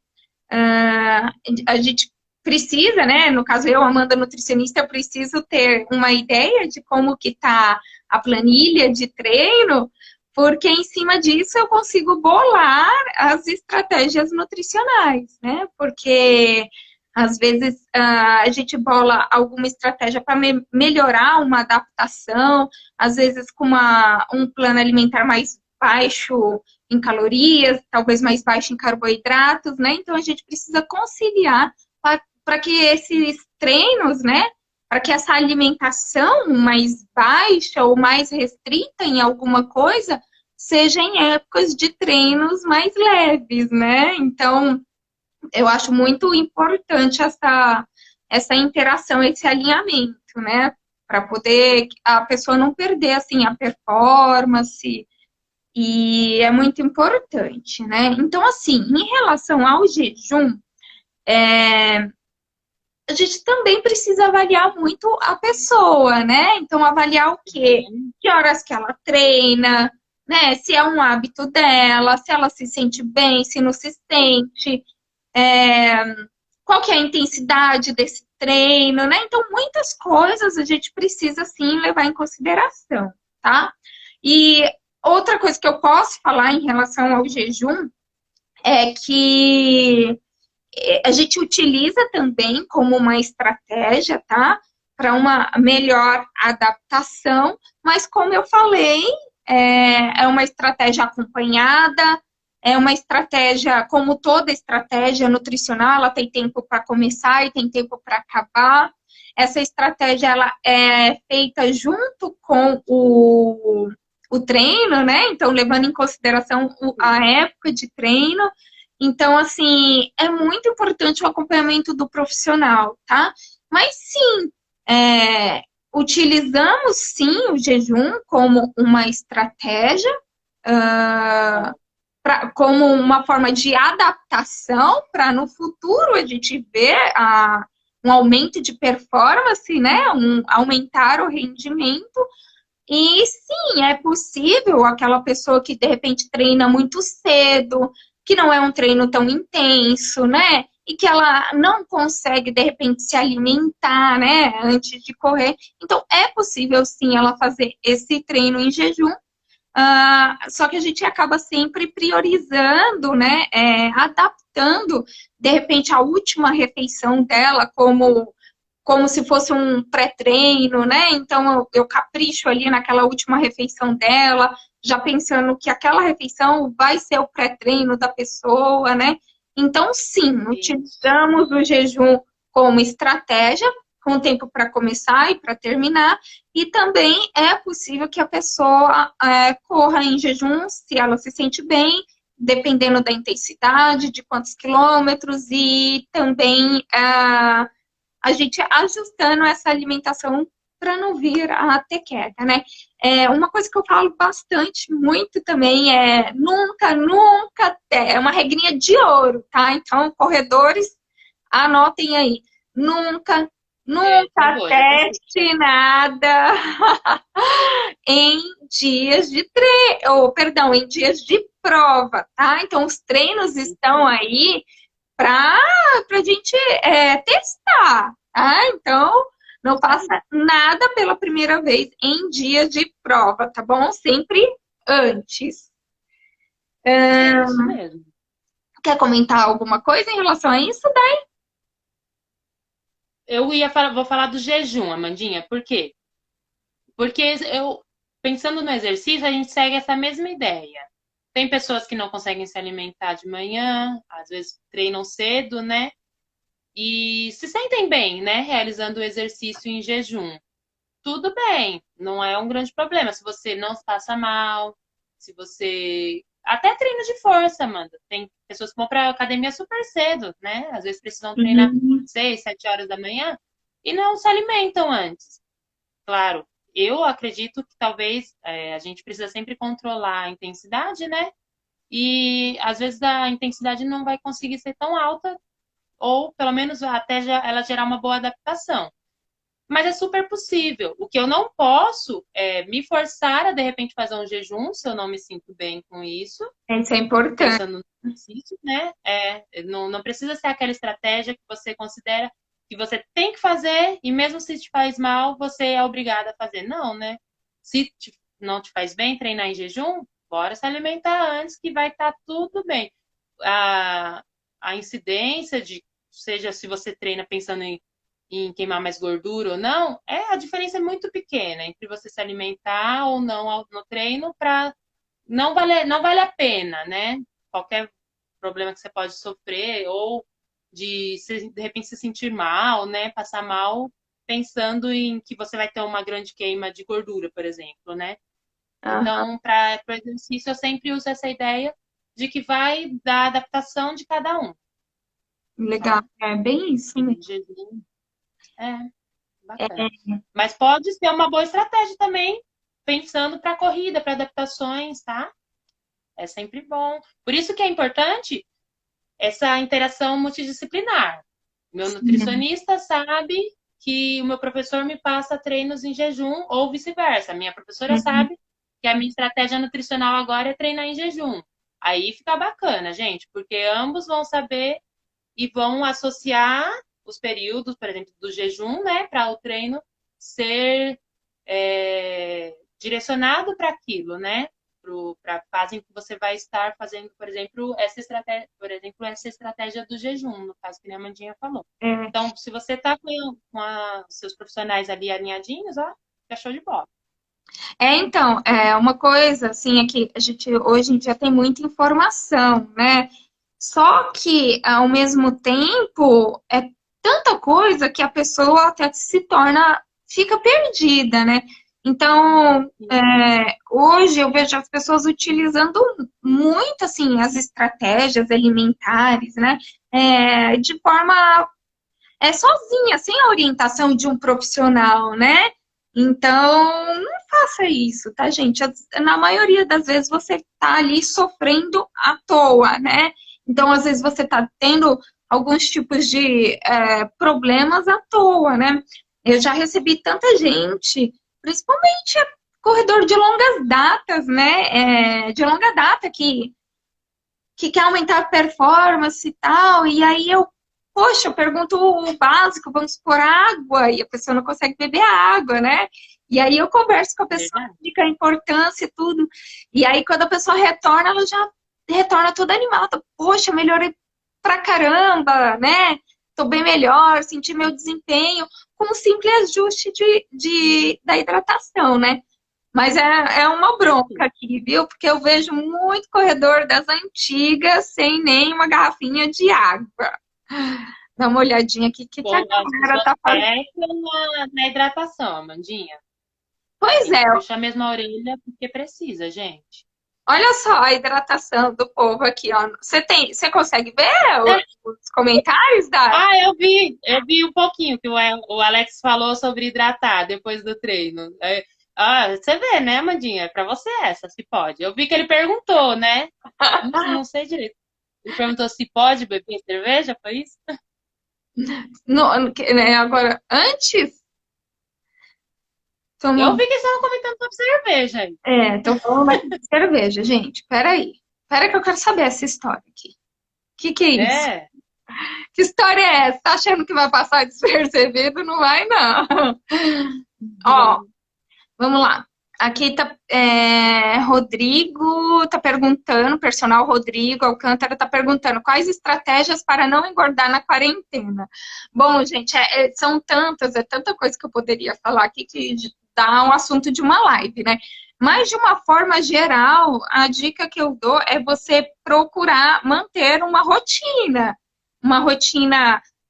S1: A gente precisa, né? No caso eu, Amanda, nutricionista, eu preciso ter uma ideia de como que tá a planilha de treino, porque em cima disso eu consigo bolar as estratégias nutricionais, né? Porque às vezes a gente bola alguma estratégia para melhorar uma adaptação, às vezes com um plano alimentar mais baixo em calorias, talvez mais baixo em carboidratos, né? Então a gente precisa conciliar para que esses treinos, né? Para que essa alimentação mais baixa ou mais restrita em alguma coisa seja em épocas de treinos mais leves, né? Então, eu acho muito importante essa interação, esse alinhamento, né? Para poder a pessoa não perder assim a performance, e é muito importante, né? Então, assim, em relação ao jejum, a gente também precisa avaliar muito a pessoa, né? Então, avaliar o quê?
S2: Uhum.
S1: Que horas que ela treina, né? Se é um hábito dela, se ela se sente bem, se não se sente, qual que é a intensidade desse treino, né? Então, muitas coisas a gente precisa, sim, levar em consideração, tá? E outra coisa que eu posso falar em relação ao jejum é que a gente utiliza também como uma estratégia, tá? Para uma melhor adaptação, mas como eu falei, é uma estratégia acompanhada, é uma estratégia, como toda estratégia nutricional, ela tem tempo para começar e tem tempo para acabar. Essa estratégia ela é feita junto com o treino, né? Então, levando em consideração a época de treino. Então, assim, é muito importante o acompanhamento do profissional, tá? Mas sim, utilizamos sim o jejum como uma estratégia, como uma forma de adaptação para no futuro a gente ver um aumento de performance, né? Aumentar o rendimento. E sim, é possível aquela pessoa que de repente treina muito cedo, que não é um treino tão intenso, né? e que ela não consegue, de repente, se alimentar, né, antes de correr. Então, é possível, sim, ela fazer esse treino em jejum. Só que a gente acaba sempre priorizando, né, adaptando, de repente, a última refeição dela como se fosse um pré-treino, né? Então eu capricho ali naquela última refeição dela, já pensando que aquela refeição vai ser o pré-treino da pessoa, né? Então, sim,
S2: Isso.
S1: utilizamos o jejum como estratégia, com tempo para começar e para terminar, e também é possível que a pessoa corra em jejum se ela se sente bem, dependendo da intensidade, de quantos quilômetros, e também a gente ajustando essa alimentação para não vir a ter queda, né? Uma coisa que eu falo bastante, muito também, nunca, nunca, é uma regrinha de ouro, tá? Então, corredores, anotem aí, nunca,
S2: Essa é
S1: nunca
S2: boa, já pensei.
S1: teste nada em dias de treino, ou, perdão, em dias de prova, tá? Então, os treinos estão aí para a gente testar, tá? Então, não
S2: Isso aí.
S1: faça nada pela primeira vez em dias de prova, tá bom? Sempre antes.
S2: É isso mesmo.
S1: Quer comentar alguma coisa em relação a isso?
S2: Vou falar do jejum, Amandinha, por quê? Porque pensando no exercício, a gente segue essa mesma ideia. Tem pessoas que não conseguem se alimentar de manhã, às vezes treinam cedo, né? E se sentem bem, né? Realizando o exercício em jejum. Tudo bem, não é um grande problema. Se você não se passa mal, se você. Até treino de força, Amanda. Tem pessoas que vão para academia super cedo, né? Às vezes precisam treinar
S1: Sim.
S2: 6, 7 horas da manhã e não se alimentam antes. Claro, eu acredito que talvez a gente precisa sempre controlar a intensidade, né? E às vezes a intensidade não vai conseguir ser tão alta, ou pelo menos até ela gerar uma boa adaptação. Mas é super possível. O que eu não posso é me forçar a de repente fazer um jejum se eu não me sinto bem com isso,
S1: Isso é importante.
S2: pensando no exercício, né? Não precisa ser aquela estratégia que você considera que você tem que fazer e mesmo se te faz mal, você é obrigada a fazer. Não, né? Não te faz bem treinar em jejum, bora se alimentar antes que vai estar tudo bem. A incidência de, seja se você treina pensando em queimar mais gordura ou não, a diferença é muito pequena entre você se alimentar ou não no treino para não vale a pena, né? Qualquer problema que você pode sofrer ou de repente se sentir mal, né? Passar mal pensando em que você vai ter uma grande queima de gordura, por exemplo, né?
S1: Aham,
S2: Então, para o exercício, eu sempre uso essa ideia de que vai da adaptação de cada um,
S1: legal.
S2: tá?
S1: É bem isso
S2: E
S1: mesmo.
S2: jejum, é bacana. Mas pode ser uma boa estratégia também, pensando para a corrida, para adaptações, tá? É sempre bom. Por isso que é importante essa interação multidisciplinar. Meu
S1: Sim.
S2: nutricionista sabe que o meu professor me passa treinos em jejum ou vice-versa. A minha professora
S1: Uhum.
S2: sabe que a minha estratégia nutricional agora é treinar em jejum. Aí fica bacana, gente, porque ambos vão saber e vão associar os períodos, por exemplo, do jejum, né, para o treino ser direcionado para aquilo, né? Para a fase em que você vai estar fazendo, essa estratégia do jejum, no caso que a Amandinha falou.
S1: É,
S2: Então, se você está com seus profissionais ali alinhadinhos, ó, fica show de bola.
S1: então, uma coisa assim é que a gente hoje em dia tem muita informação, né? Só que ao mesmo tempo é tanta coisa que a pessoa até se torna, fica perdida, né? Então, hoje eu vejo as pessoas utilizando muito assim as estratégias alimentares, né? De forma sozinha, sem a orientação de um profissional, né? Então, não faça isso, tá, gente? Na maioria das vezes você tá ali sofrendo à toa, né? Então, às vezes você tá tendo alguns tipos de problemas à toa, né? Eu já recebi tanta gente, principalmente corredor de longas datas, né? De longa data que quer aumentar a performance e tal, e aí eu poxa, eu pergunto o básico, vamos supor água, e a pessoa não consegue beber água, né? E aí eu converso com a pessoa,
S2: Verdade.
S1: explico a importância e tudo. E aí quando a pessoa retorna, ela já retorna toda animada. Poxa, melhorei pra caramba, né? Tô bem melhor, senti meu desempenho, com um simples ajuste da hidratação, né? Mas é uma bronca aqui, viu? Porque eu vejo muito corredor das antigas sem nem uma garrafinha de água. Dá uma olhadinha aqui, o que, que a
S2: Bom, as
S1: galera
S2: pessoas
S1: tá fazendo.
S2: pecam na hidratação, Amandinha.
S1: Pois
S2: Tem
S1: é,
S2: que puxar mesmo a orelha porque precisa, gente.
S1: olha só a hidratação do povo aqui, ó. Você consegue ver os comentários da.
S2: Ah, eu vi um pouquinho que o Alex falou sobre hidratar depois do treino. Você vê, né, Amandinha? É pra você essa, se pode. Eu vi que ele perguntou, né? Não sei direito. Ele perguntou se pode beber cerveja, foi isso?
S1: Né, agora, antes.
S2: Eu
S1: Toma,
S2: vi que eles estavam comentando sobre cerveja aí.
S1: tô falando aqui de cerveja, gente. Peraí. Pera que eu quero saber essa história aqui. O que é isso?
S2: É.
S1: Que história é essa? Tá achando que vai passar despercebido? Não vai, não. Ó, vamos lá. Aqui tá Rodrigo tá perguntando, personal Rodrigo Alcântara tá perguntando quais estratégias para não engordar na quarentena. Bom, gente, são tantas, é tanta coisa que eu poderia falar aqui que dá um assunto de uma live, né? Mas de uma forma geral, a dica que eu dou é você procurar manter uma rotina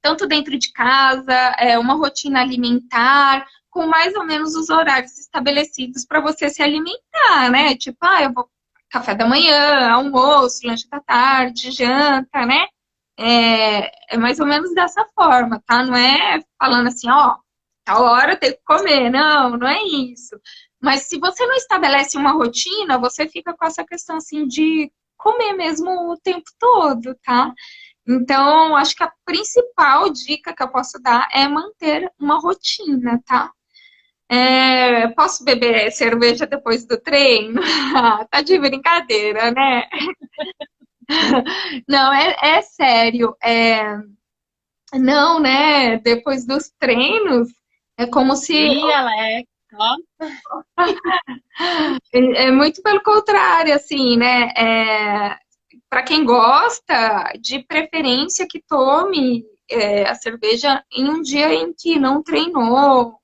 S1: tanto dentro de casa, uma rotina alimentar com mais ou menos os horários estabelecidos para você se alimentar, né? Tipo, eu vou café da manhã, almoço, lanche da tarde, janta, né? É mais ou menos dessa forma, tá? Não é falando assim, ó, a hora tem que comer. Não, não é isso. Mas se você não estabelece uma rotina, você fica com essa questão assim de comer mesmo o tempo todo, tá? Então, acho que a principal dica que eu posso dar é manter uma rotina, tá? Posso beber cerveja depois do treino? Tá de brincadeira, né? Não, é sério. Não, né? Depois dos treinos, é como se.
S2: Ih, Alex, ó.
S1: É muito pelo contrário, assim, né? Para quem gosta, de preferência que tome a cerveja em um dia em que não treinou.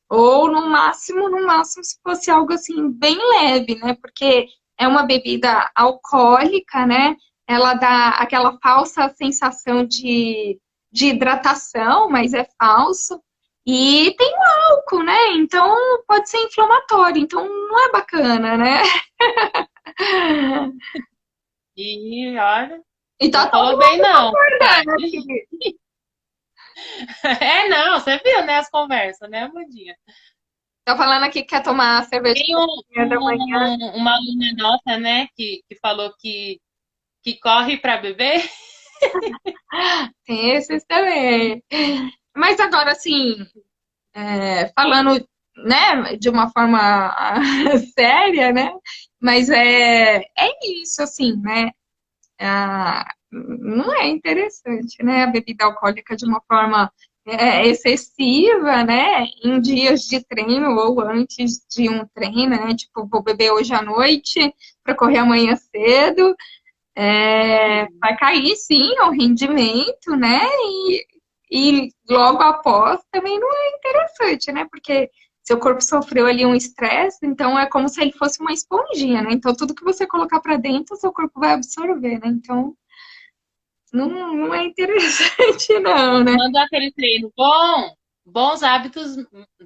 S1: Ou no máximo, se fosse algo assim, bem leve, né? Porque é uma bebida alcoólica, né? Ela dá aquela falsa sensação de hidratação, mas é falso. E tem o álcool, né? Então pode ser inflamatório, então não é bacana, né?
S2: E olha,
S1: E
S2: não
S1: tá todo
S2: falou bem,
S1: mundo
S2: não.
S1: concordando
S2: Tati.
S1: aqui.
S2: Não, você viu, né, as conversas, né, Amandinha?
S1: Tá falando aqui que quer tomar cerveja
S2: Tem
S1: da manhã.
S2: uma aluna nossa, né, que falou que corre para beber.
S1: Tem esses também. Mas agora, assim, falando, né, de uma forma séria, né? Mas é isso, assim, né? Não é interessante, né? A bebida alcoólica de uma forma excessiva, né? Em dias de treino ou antes de um treino, né? Tipo, vou beber hoje à noite para correr amanhã cedo. Vai cair, sim, o rendimento, né? E logo após também não é interessante, né? Porque seu corpo sofreu ali um estresse, então é como se ele fosse uma esponjinha, né? Então tudo que você colocar para dentro, seu corpo vai absorver, né? Então não é interessante, não, né?
S2: Quando aquele treino bom, bons hábitos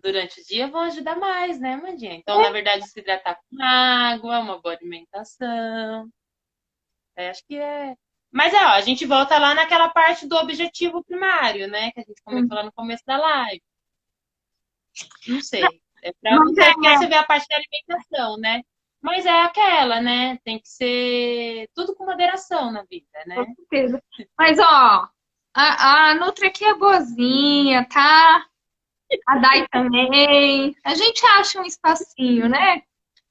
S2: durante o dia vão ajudar mais, né, Amandinha? Então, na verdade, se hidratar com água, uma boa alimentação. Acho que é. Mas ó, a gente volta lá naquela parte do objetivo primário, né? Que a gente comentou lá no começo da live. Não sei. É para
S1: Mas
S2: você quer você ver a parte da alimentação, né? Mas é aquela, né? Tem que ser tudo com moderação na vida,
S1: com
S2: né?
S1: certeza. Mas, ó, a Nutri aqui é boazinha, tá? A Dai também. A gente acha um espacinho, né?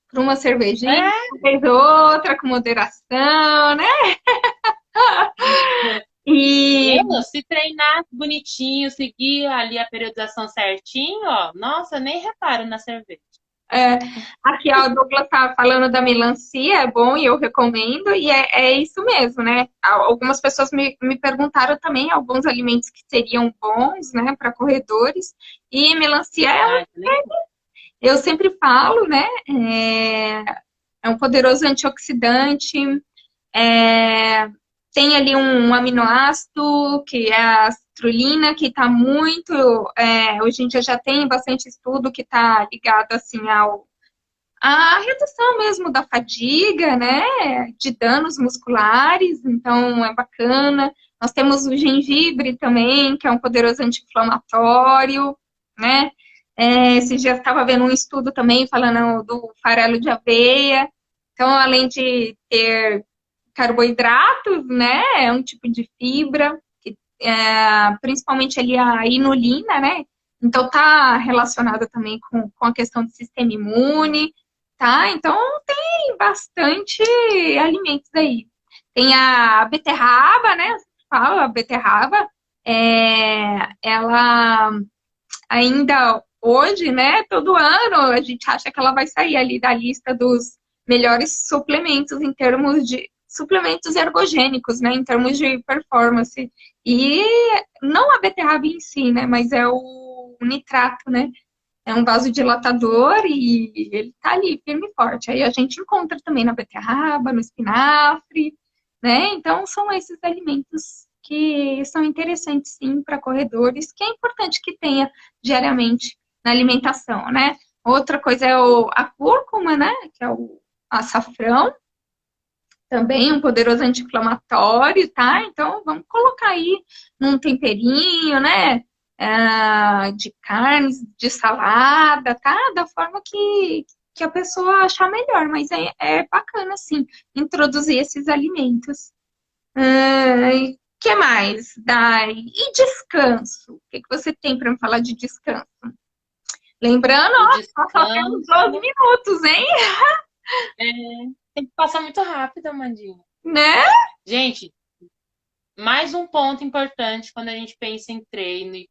S1: Para uma cervejinha,
S2: É,
S1: vez outra, com moderação, né? E
S2: Se treinar bonitinho, seguir ali a periodização certinho, ó, nossa, nem reparo na cerveja.
S1: é, aqui, ó, o Douglas tá falando da melancia, é bom e eu recomendo, e é isso mesmo, né? Algumas pessoas me perguntaram também alguns alimentos que seriam bons, né, para corredores, e melancia
S2: Ah, que legal.
S1: eu sempre falo, né? É um poderoso antioxidante, é, tem ali um aminoácido, que é a citrulina, que está muito. Hoje em dia já tem bastante estudo que está ligado assim à redução mesmo da fadiga, né? De danos musculares, então é bacana. Nós temos o gengibre também, que é um poderoso anti-inflamatório, né? Esse dia eu estava vendo um estudo também falando do farelo de aveia. Então, além de ter carboidratos, né? É um tipo de fibra, principalmente ali a inulina, né? Então tá relacionada também com a questão do sistema imune, tá? Então tem bastante alimentos aí. Tem a beterraba, né? Fala, a beterraba, ela ainda hoje, né? Todo ano a gente acha que ela vai sair ali da lista dos melhores suplementos em termos de suplementos ergogênicos, né? Em termos de performance. E não a beterraba em si, né? Mas é o nitrato, né? É um vasodilatador e ele tá ali firme e forte. Aí a gente encontra também na beterraba, no espinafre, né? Então são esses alimentos que são interessantes sim para corredores, que é importante que tenha diariamente na alimentação, né? Outra coisa é a cúrcuma, né? Que é o açafrão, também um poderoso anti-inflamatório, tá? Então vamos colocar aí num temperinho, né? De carnes, de salada, tá? Da forma que a pessoa achar melhor, mas é bacana, assim, introduzir esses alimentos. E que mais? E descanso? O que você tem para me falar de descanso? Lembrando,
S2: O
S1: ó, só temos 12
S2: descanso
S1: minutos, hein?
S2: é, tem que passar muito rápido, Amandinha.
S1: Né?
S2: Gente, mais um ponto importante quando a gente pensa em treino e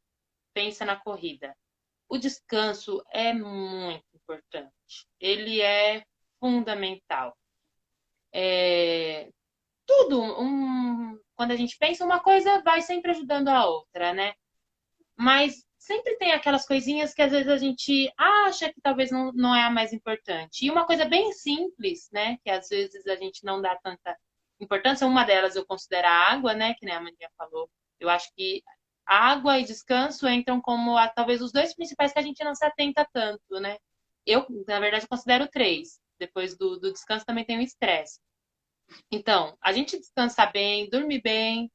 S2: pensa na corrida. O descanso é muito importante. Ele é fundamental. Tudo, quando a gente pensa, uma coisa vai sempre ajudando a outra, né? Mas sempre tem aquelas coisinhas que às vezes a gente acha que talvez não é a mais importante. E uma coisa bem simples, né? Que às vezes a gente não dá tanta importância. Uma delas eu considero a água, né? Que nem a Maria falou. Eu acho que água e descanso entram como talvez os dois principais que a gente não se atenta tanto, né? Eu, na verdade, considero três. Depois do descanso também tem o estresse. Então, a gente descansar bem, dormir bem,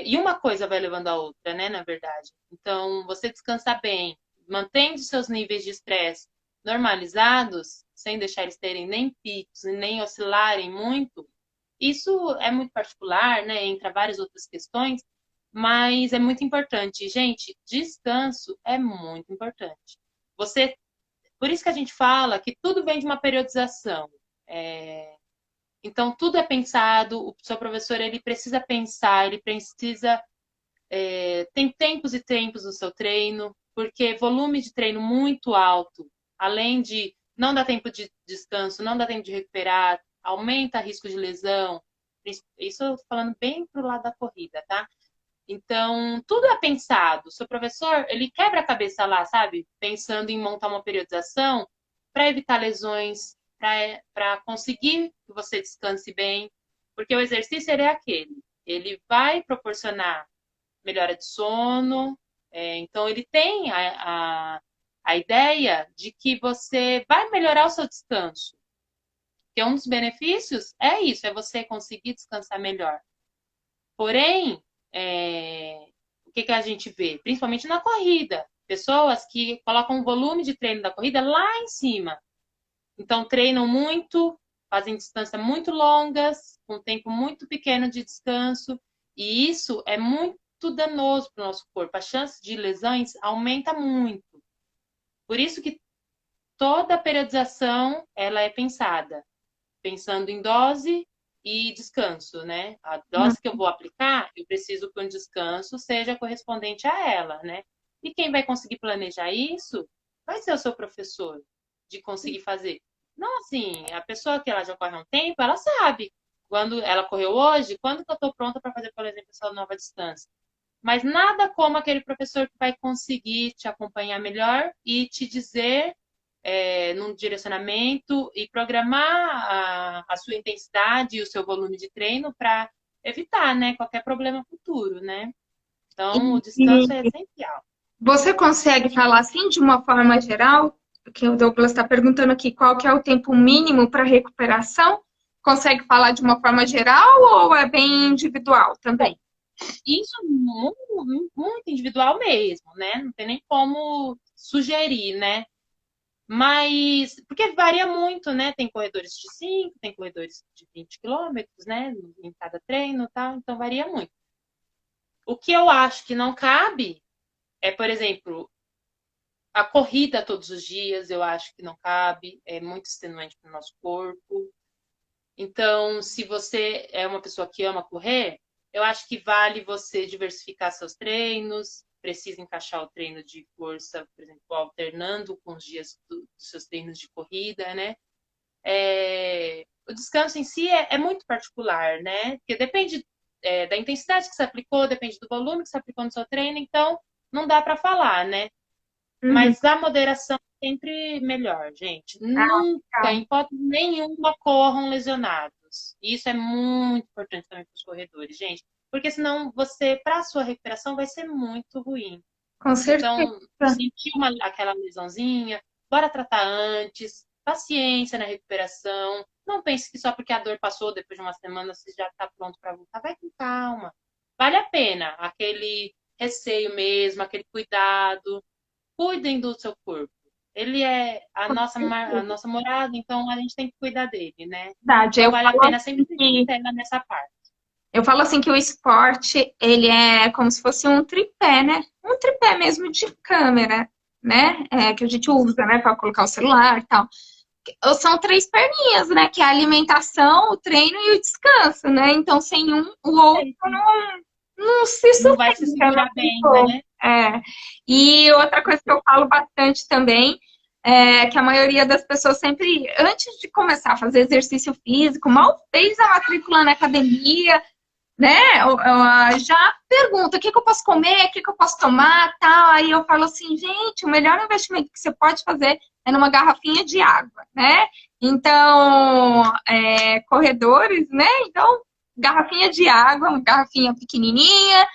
S2: e uma coisa vai levando a outra, né, na verdade. Então, você descansar bem, mantendo seus níveis de estresse normalizados, sem deixar eles terem nem picos e nem oscilarem muito, isso é muito particular, né, entre várias outras questões, mas é muito importante. Gente, descanso é muito importante. Você, por isso que a gente fala que tudo vem de uma periodização. É, então, tudo é pensado, o seu professor ele precisa pensar, ele precisa. Tem tempos e tempos no seu treino, porque volume de treino muito alto, além de não dar tempo de descanso, não dar tempo de recuperar, aumenta risco de lesão. Isso falando bem pro lado da corrida, tá? Então, tudo é pensado. O seu professor, ele quebra a cabeça lá, sabe? Pensando em montar uma periodização para evitar lesões, para conseguir que você descanse bem, porque o exercício ele é aquele. Ele vai proporcionar melhora de sono, então ele tem a ideia de que você vai melhorar o seu descanso. Porque um dos benefícios é isso, é você conseguir descansar melhor. Porém, o que a gente vê? Principalmente na corrida. Pessoas que colocam o volume de treino da corrida lá em cima. Então, treinam muito, fazem distâncias muito longas, com tempo muito pequeno de descanso. E isso é muito danoso para o nosso corpo. A chance de lesões aumenta muito. Por isso que toda a periodização ela é pensada. Pensando em dose, e descanso, né? A dose que eu vou aplicar, eu preciso que um descanso seja correspondente a ela, né? E quem vai conseguir planejar isso vai ser o seu professor de conseguir fazer. Não assim, a pessoa que ela já corre há um tempo, ela sabe quando ela correu hoje, quando que eu estou pronta para fazer, por exemplo, essa nova distância. Mas nada como aquele professor que vai conseguir te acompanhar melhor e te dizer num direcionamento e programar a sua intensidade e o seu volume de treino para evitar, né, qualquer problema futuro, né? Então, o descanso é
S1: E
S2: essencial.
S1: você consegue falar assim de uma forma geral? Que o Douglas está perguntando aqui qual que é o tempo mínimo para recuperação? Consegue falar de uma forma geral ou é bem individual também?
S2: Isso é muito individual mesmo, né? Não tem nem como sugerir, né? Mas, porque varia muito, né? Tem corredores de 5, tem corredores de 20 quilômetros, né? Em cada treino e tal, então varia muito. O que eu acho que não cabe é, por exemplo, a corrida todos os dias, eu acho que não cabe, é muito extenuante para o nosso corpo. Então, se você é uma pessoa que ama correr, eu acho que vale você diversificar seus treinos, precisa encaixar o treino de força, por exemplo, alternando com os dias dos seus treinos de corrida, né? O descanso em si é muito particular, né? Porque depende da intensidade que você aplicou, depende do volume que você aplicou no seu treino, então não dá para falar, né?
S1: Uhum.
S2: Mas a moderação é sempre melhor, gente.
S1: Ah,
S2: Nunca,
S1: tá.
S2: em hipótese nenhuma, corram lesionados. E isso é muito importante também para os corredores, gente. Porque senão você, para a sua recuperação, vai ser muito ruim.
S1: Com certeza.
S2: Então, sentiu aquela lesãozinha, bora tratar antes, paciência na recuperação. Não pense que só porque a dor passou depois de uma semana você já está pronto para voltar. Vai com calma. Vale a pena aquele receio mesmo, aquele cuidado. Cuidem do seu corpo. Ele é
S1: Com
S2: a
S1: certeza.
S2: nossa morada, então a gente tem que cuidar dele, né?
S1: Verdade.
S2: Então vale a pena sempre ser sincera nessa parte.
S1: Eu falo assim que o esporte, ele é como se fosse um tripé, né? Um tripé mesmo de câmera, né? Que a gente usa, né, para colocar o celular e tal. São três perninhas, né? Que é a alimentação, o treino e o descanso, né? Então, sem um, o outro não se
S2: Não vai se
S1: sustenta, não
S2: segurar
S1: tem
S2: bem,
S1: como.
S2: né?
S1: E outra coisa que eu falo bastante também é que a maioria das pessoas sempre, antes de começar a fazer exercício físico, mal fez a matrícula na academia, né? Já pergunta o que que eu posso comer, o que que eu posso tomar, tal. Aí eu falo assim, gente, o melhor investimento que você pode fazer é numa garrafinha de água, né? Então, corredores, né? Então, garrafinha de água, uma garrafinha pequenininha,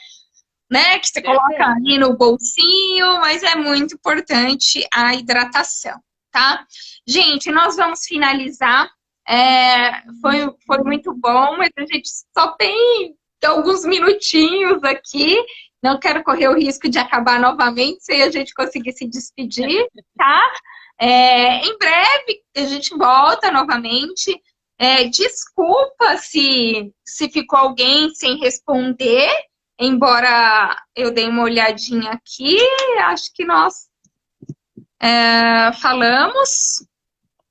S1: né? Que você coloca
S2: Perfeito.
S1: ali no bolsinho, mas é muito importante a hidratação, tá? Gente, nós vamos finalizar. Foi muito bom, mas a gente só tem alguns minutinhos aqui. Não quero correr o risco de acabar novamente sem a gente conseguir se despedir, tá? Em breve a gente volta novamente. Desculpa se ficou alguém sem responder, embora eu dei uma olhadinha aqui, acho que nós falamos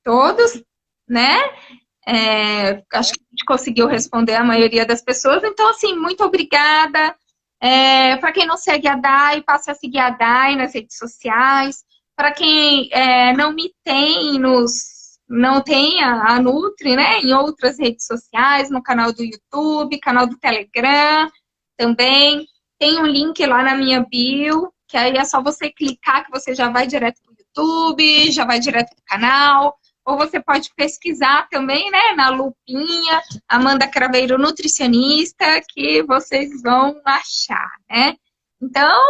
S1: todos, né? Acho que a gente conseguiu responder a maioria das pessoas. Então, assim, muito obrigada. Para quem não segue a Dai, passe a seguir a Dai nas redes sociais. Para quem não me tem não tem a Nutri, né? Em outras redes sociais, no canal do YouTube, canal do Telegram também. Tem um link lá na minha bio, que aí é só você clicar que você já vai direto para o YouTube, já vai direto para o canal. Ou você pode pesquisar também, né, na lupinha, Amanda Craveiro Nutricionista, que vocês vão achar, né? Então,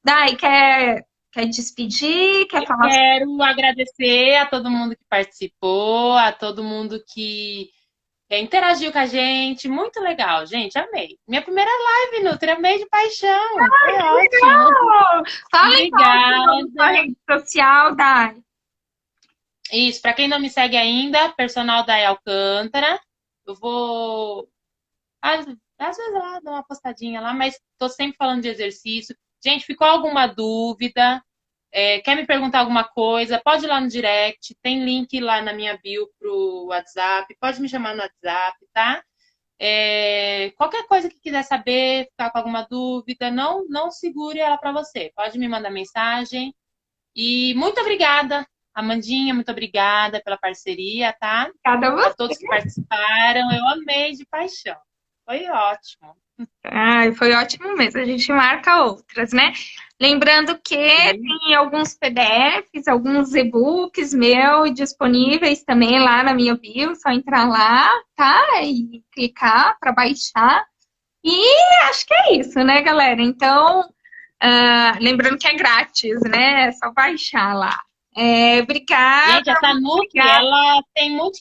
S1: Dai, quer despedir? Quer
S2: Eu
S1: falar?
S2: quero agradecer a todo mundo que participou, a todo mundo que interagiu com a gente. Muito legal, gente. Amei. Minha primeira live, Nutri, amei de paixão. Foi ótimo.
S1: Legal! Fala então sobre sua
S2: Obrigada.
S1: rede social, Dai.
S2: Isso, para quem não me segue ainda, personal da Alcântara. Eu vou. Às vezes lá dou uma postadinha lá, mas tô sempre falando de exercício. Gente, ficou alguma dúvida? Quer me perguntar alguma coisa? Pode ir lá no direct, tem link lá na minha bio pro WhatsApp, pode me chamar no WhatsApp, tá? Qualquer coisa que quiser saber, ficar com alguma dúvida, não segure ela para você. Pode me mandar mensagem. E muito obrigada, Amandinha, muito obrigada pela parceria, tá?
S1: Cada
S2: A
S1: você.
S2: todos que participaram, eu amei de paixão. Foi ótimo.
S1: Ai, foi ótimo mesmo. A gente marca outras, né? Lembrando que
S2: Sim.
S1: tem alguns PDFs, alguns e-books meus disponíveis também lá na minha bio, só entrar lá, tá? E clicar para baixar. E acho que é isso, né, galera? Então, lembrando que é grátis, né? É só baixar lá. Obrigada,
S2: Gente, essa
S1: muito
S2: Nutri,
S1: obrigada.
S2: ela tem muito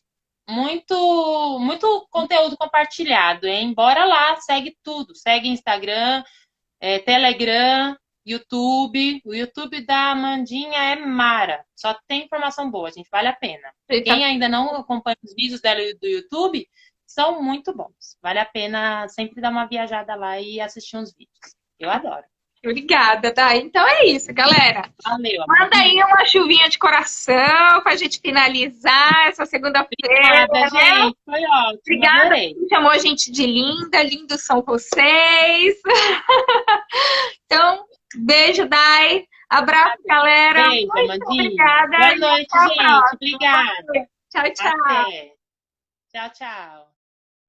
S2: conteúdo compartilhado, hein? Bora lá, segue tudo. Segue Instagram, Telegram, YouTube. O YouTube da Amandinha é mara. Só tem informação boa, gente. Vale a pena. Quem ainda não acompanha os vídeos dela do YouTube, são muito bons. Vale a pena sempre dar uma viajada lá e assistir uns vídeos. Eu adoro.
S1: Obrigada, Dai. Então é isso, galera.
S2: Valeu,
S1: Manda aí
S2: Amandinha.
S1: uma chuvinha de coração para a gente finalizar essa segunda-feira,
S2: Obrigada,
S1: né?
S2: gente. Foi ótimo.
S1: Obrigada por
S2: Adorei.
S1: quem chamou a gente de linda, lindos são vocês. Então, beijo, Dai. Abraço, galera.
S2: Beijo,
S1: Muito
S2: Amandinha.
S1: obrigada
S2: Boa
S1: e até
S2: noite,
S1: a
S2: gente.
S1: próxima.
S2: Obrigada.
S1: Tchau, tchau.
S2: Até. Tchau, tchau.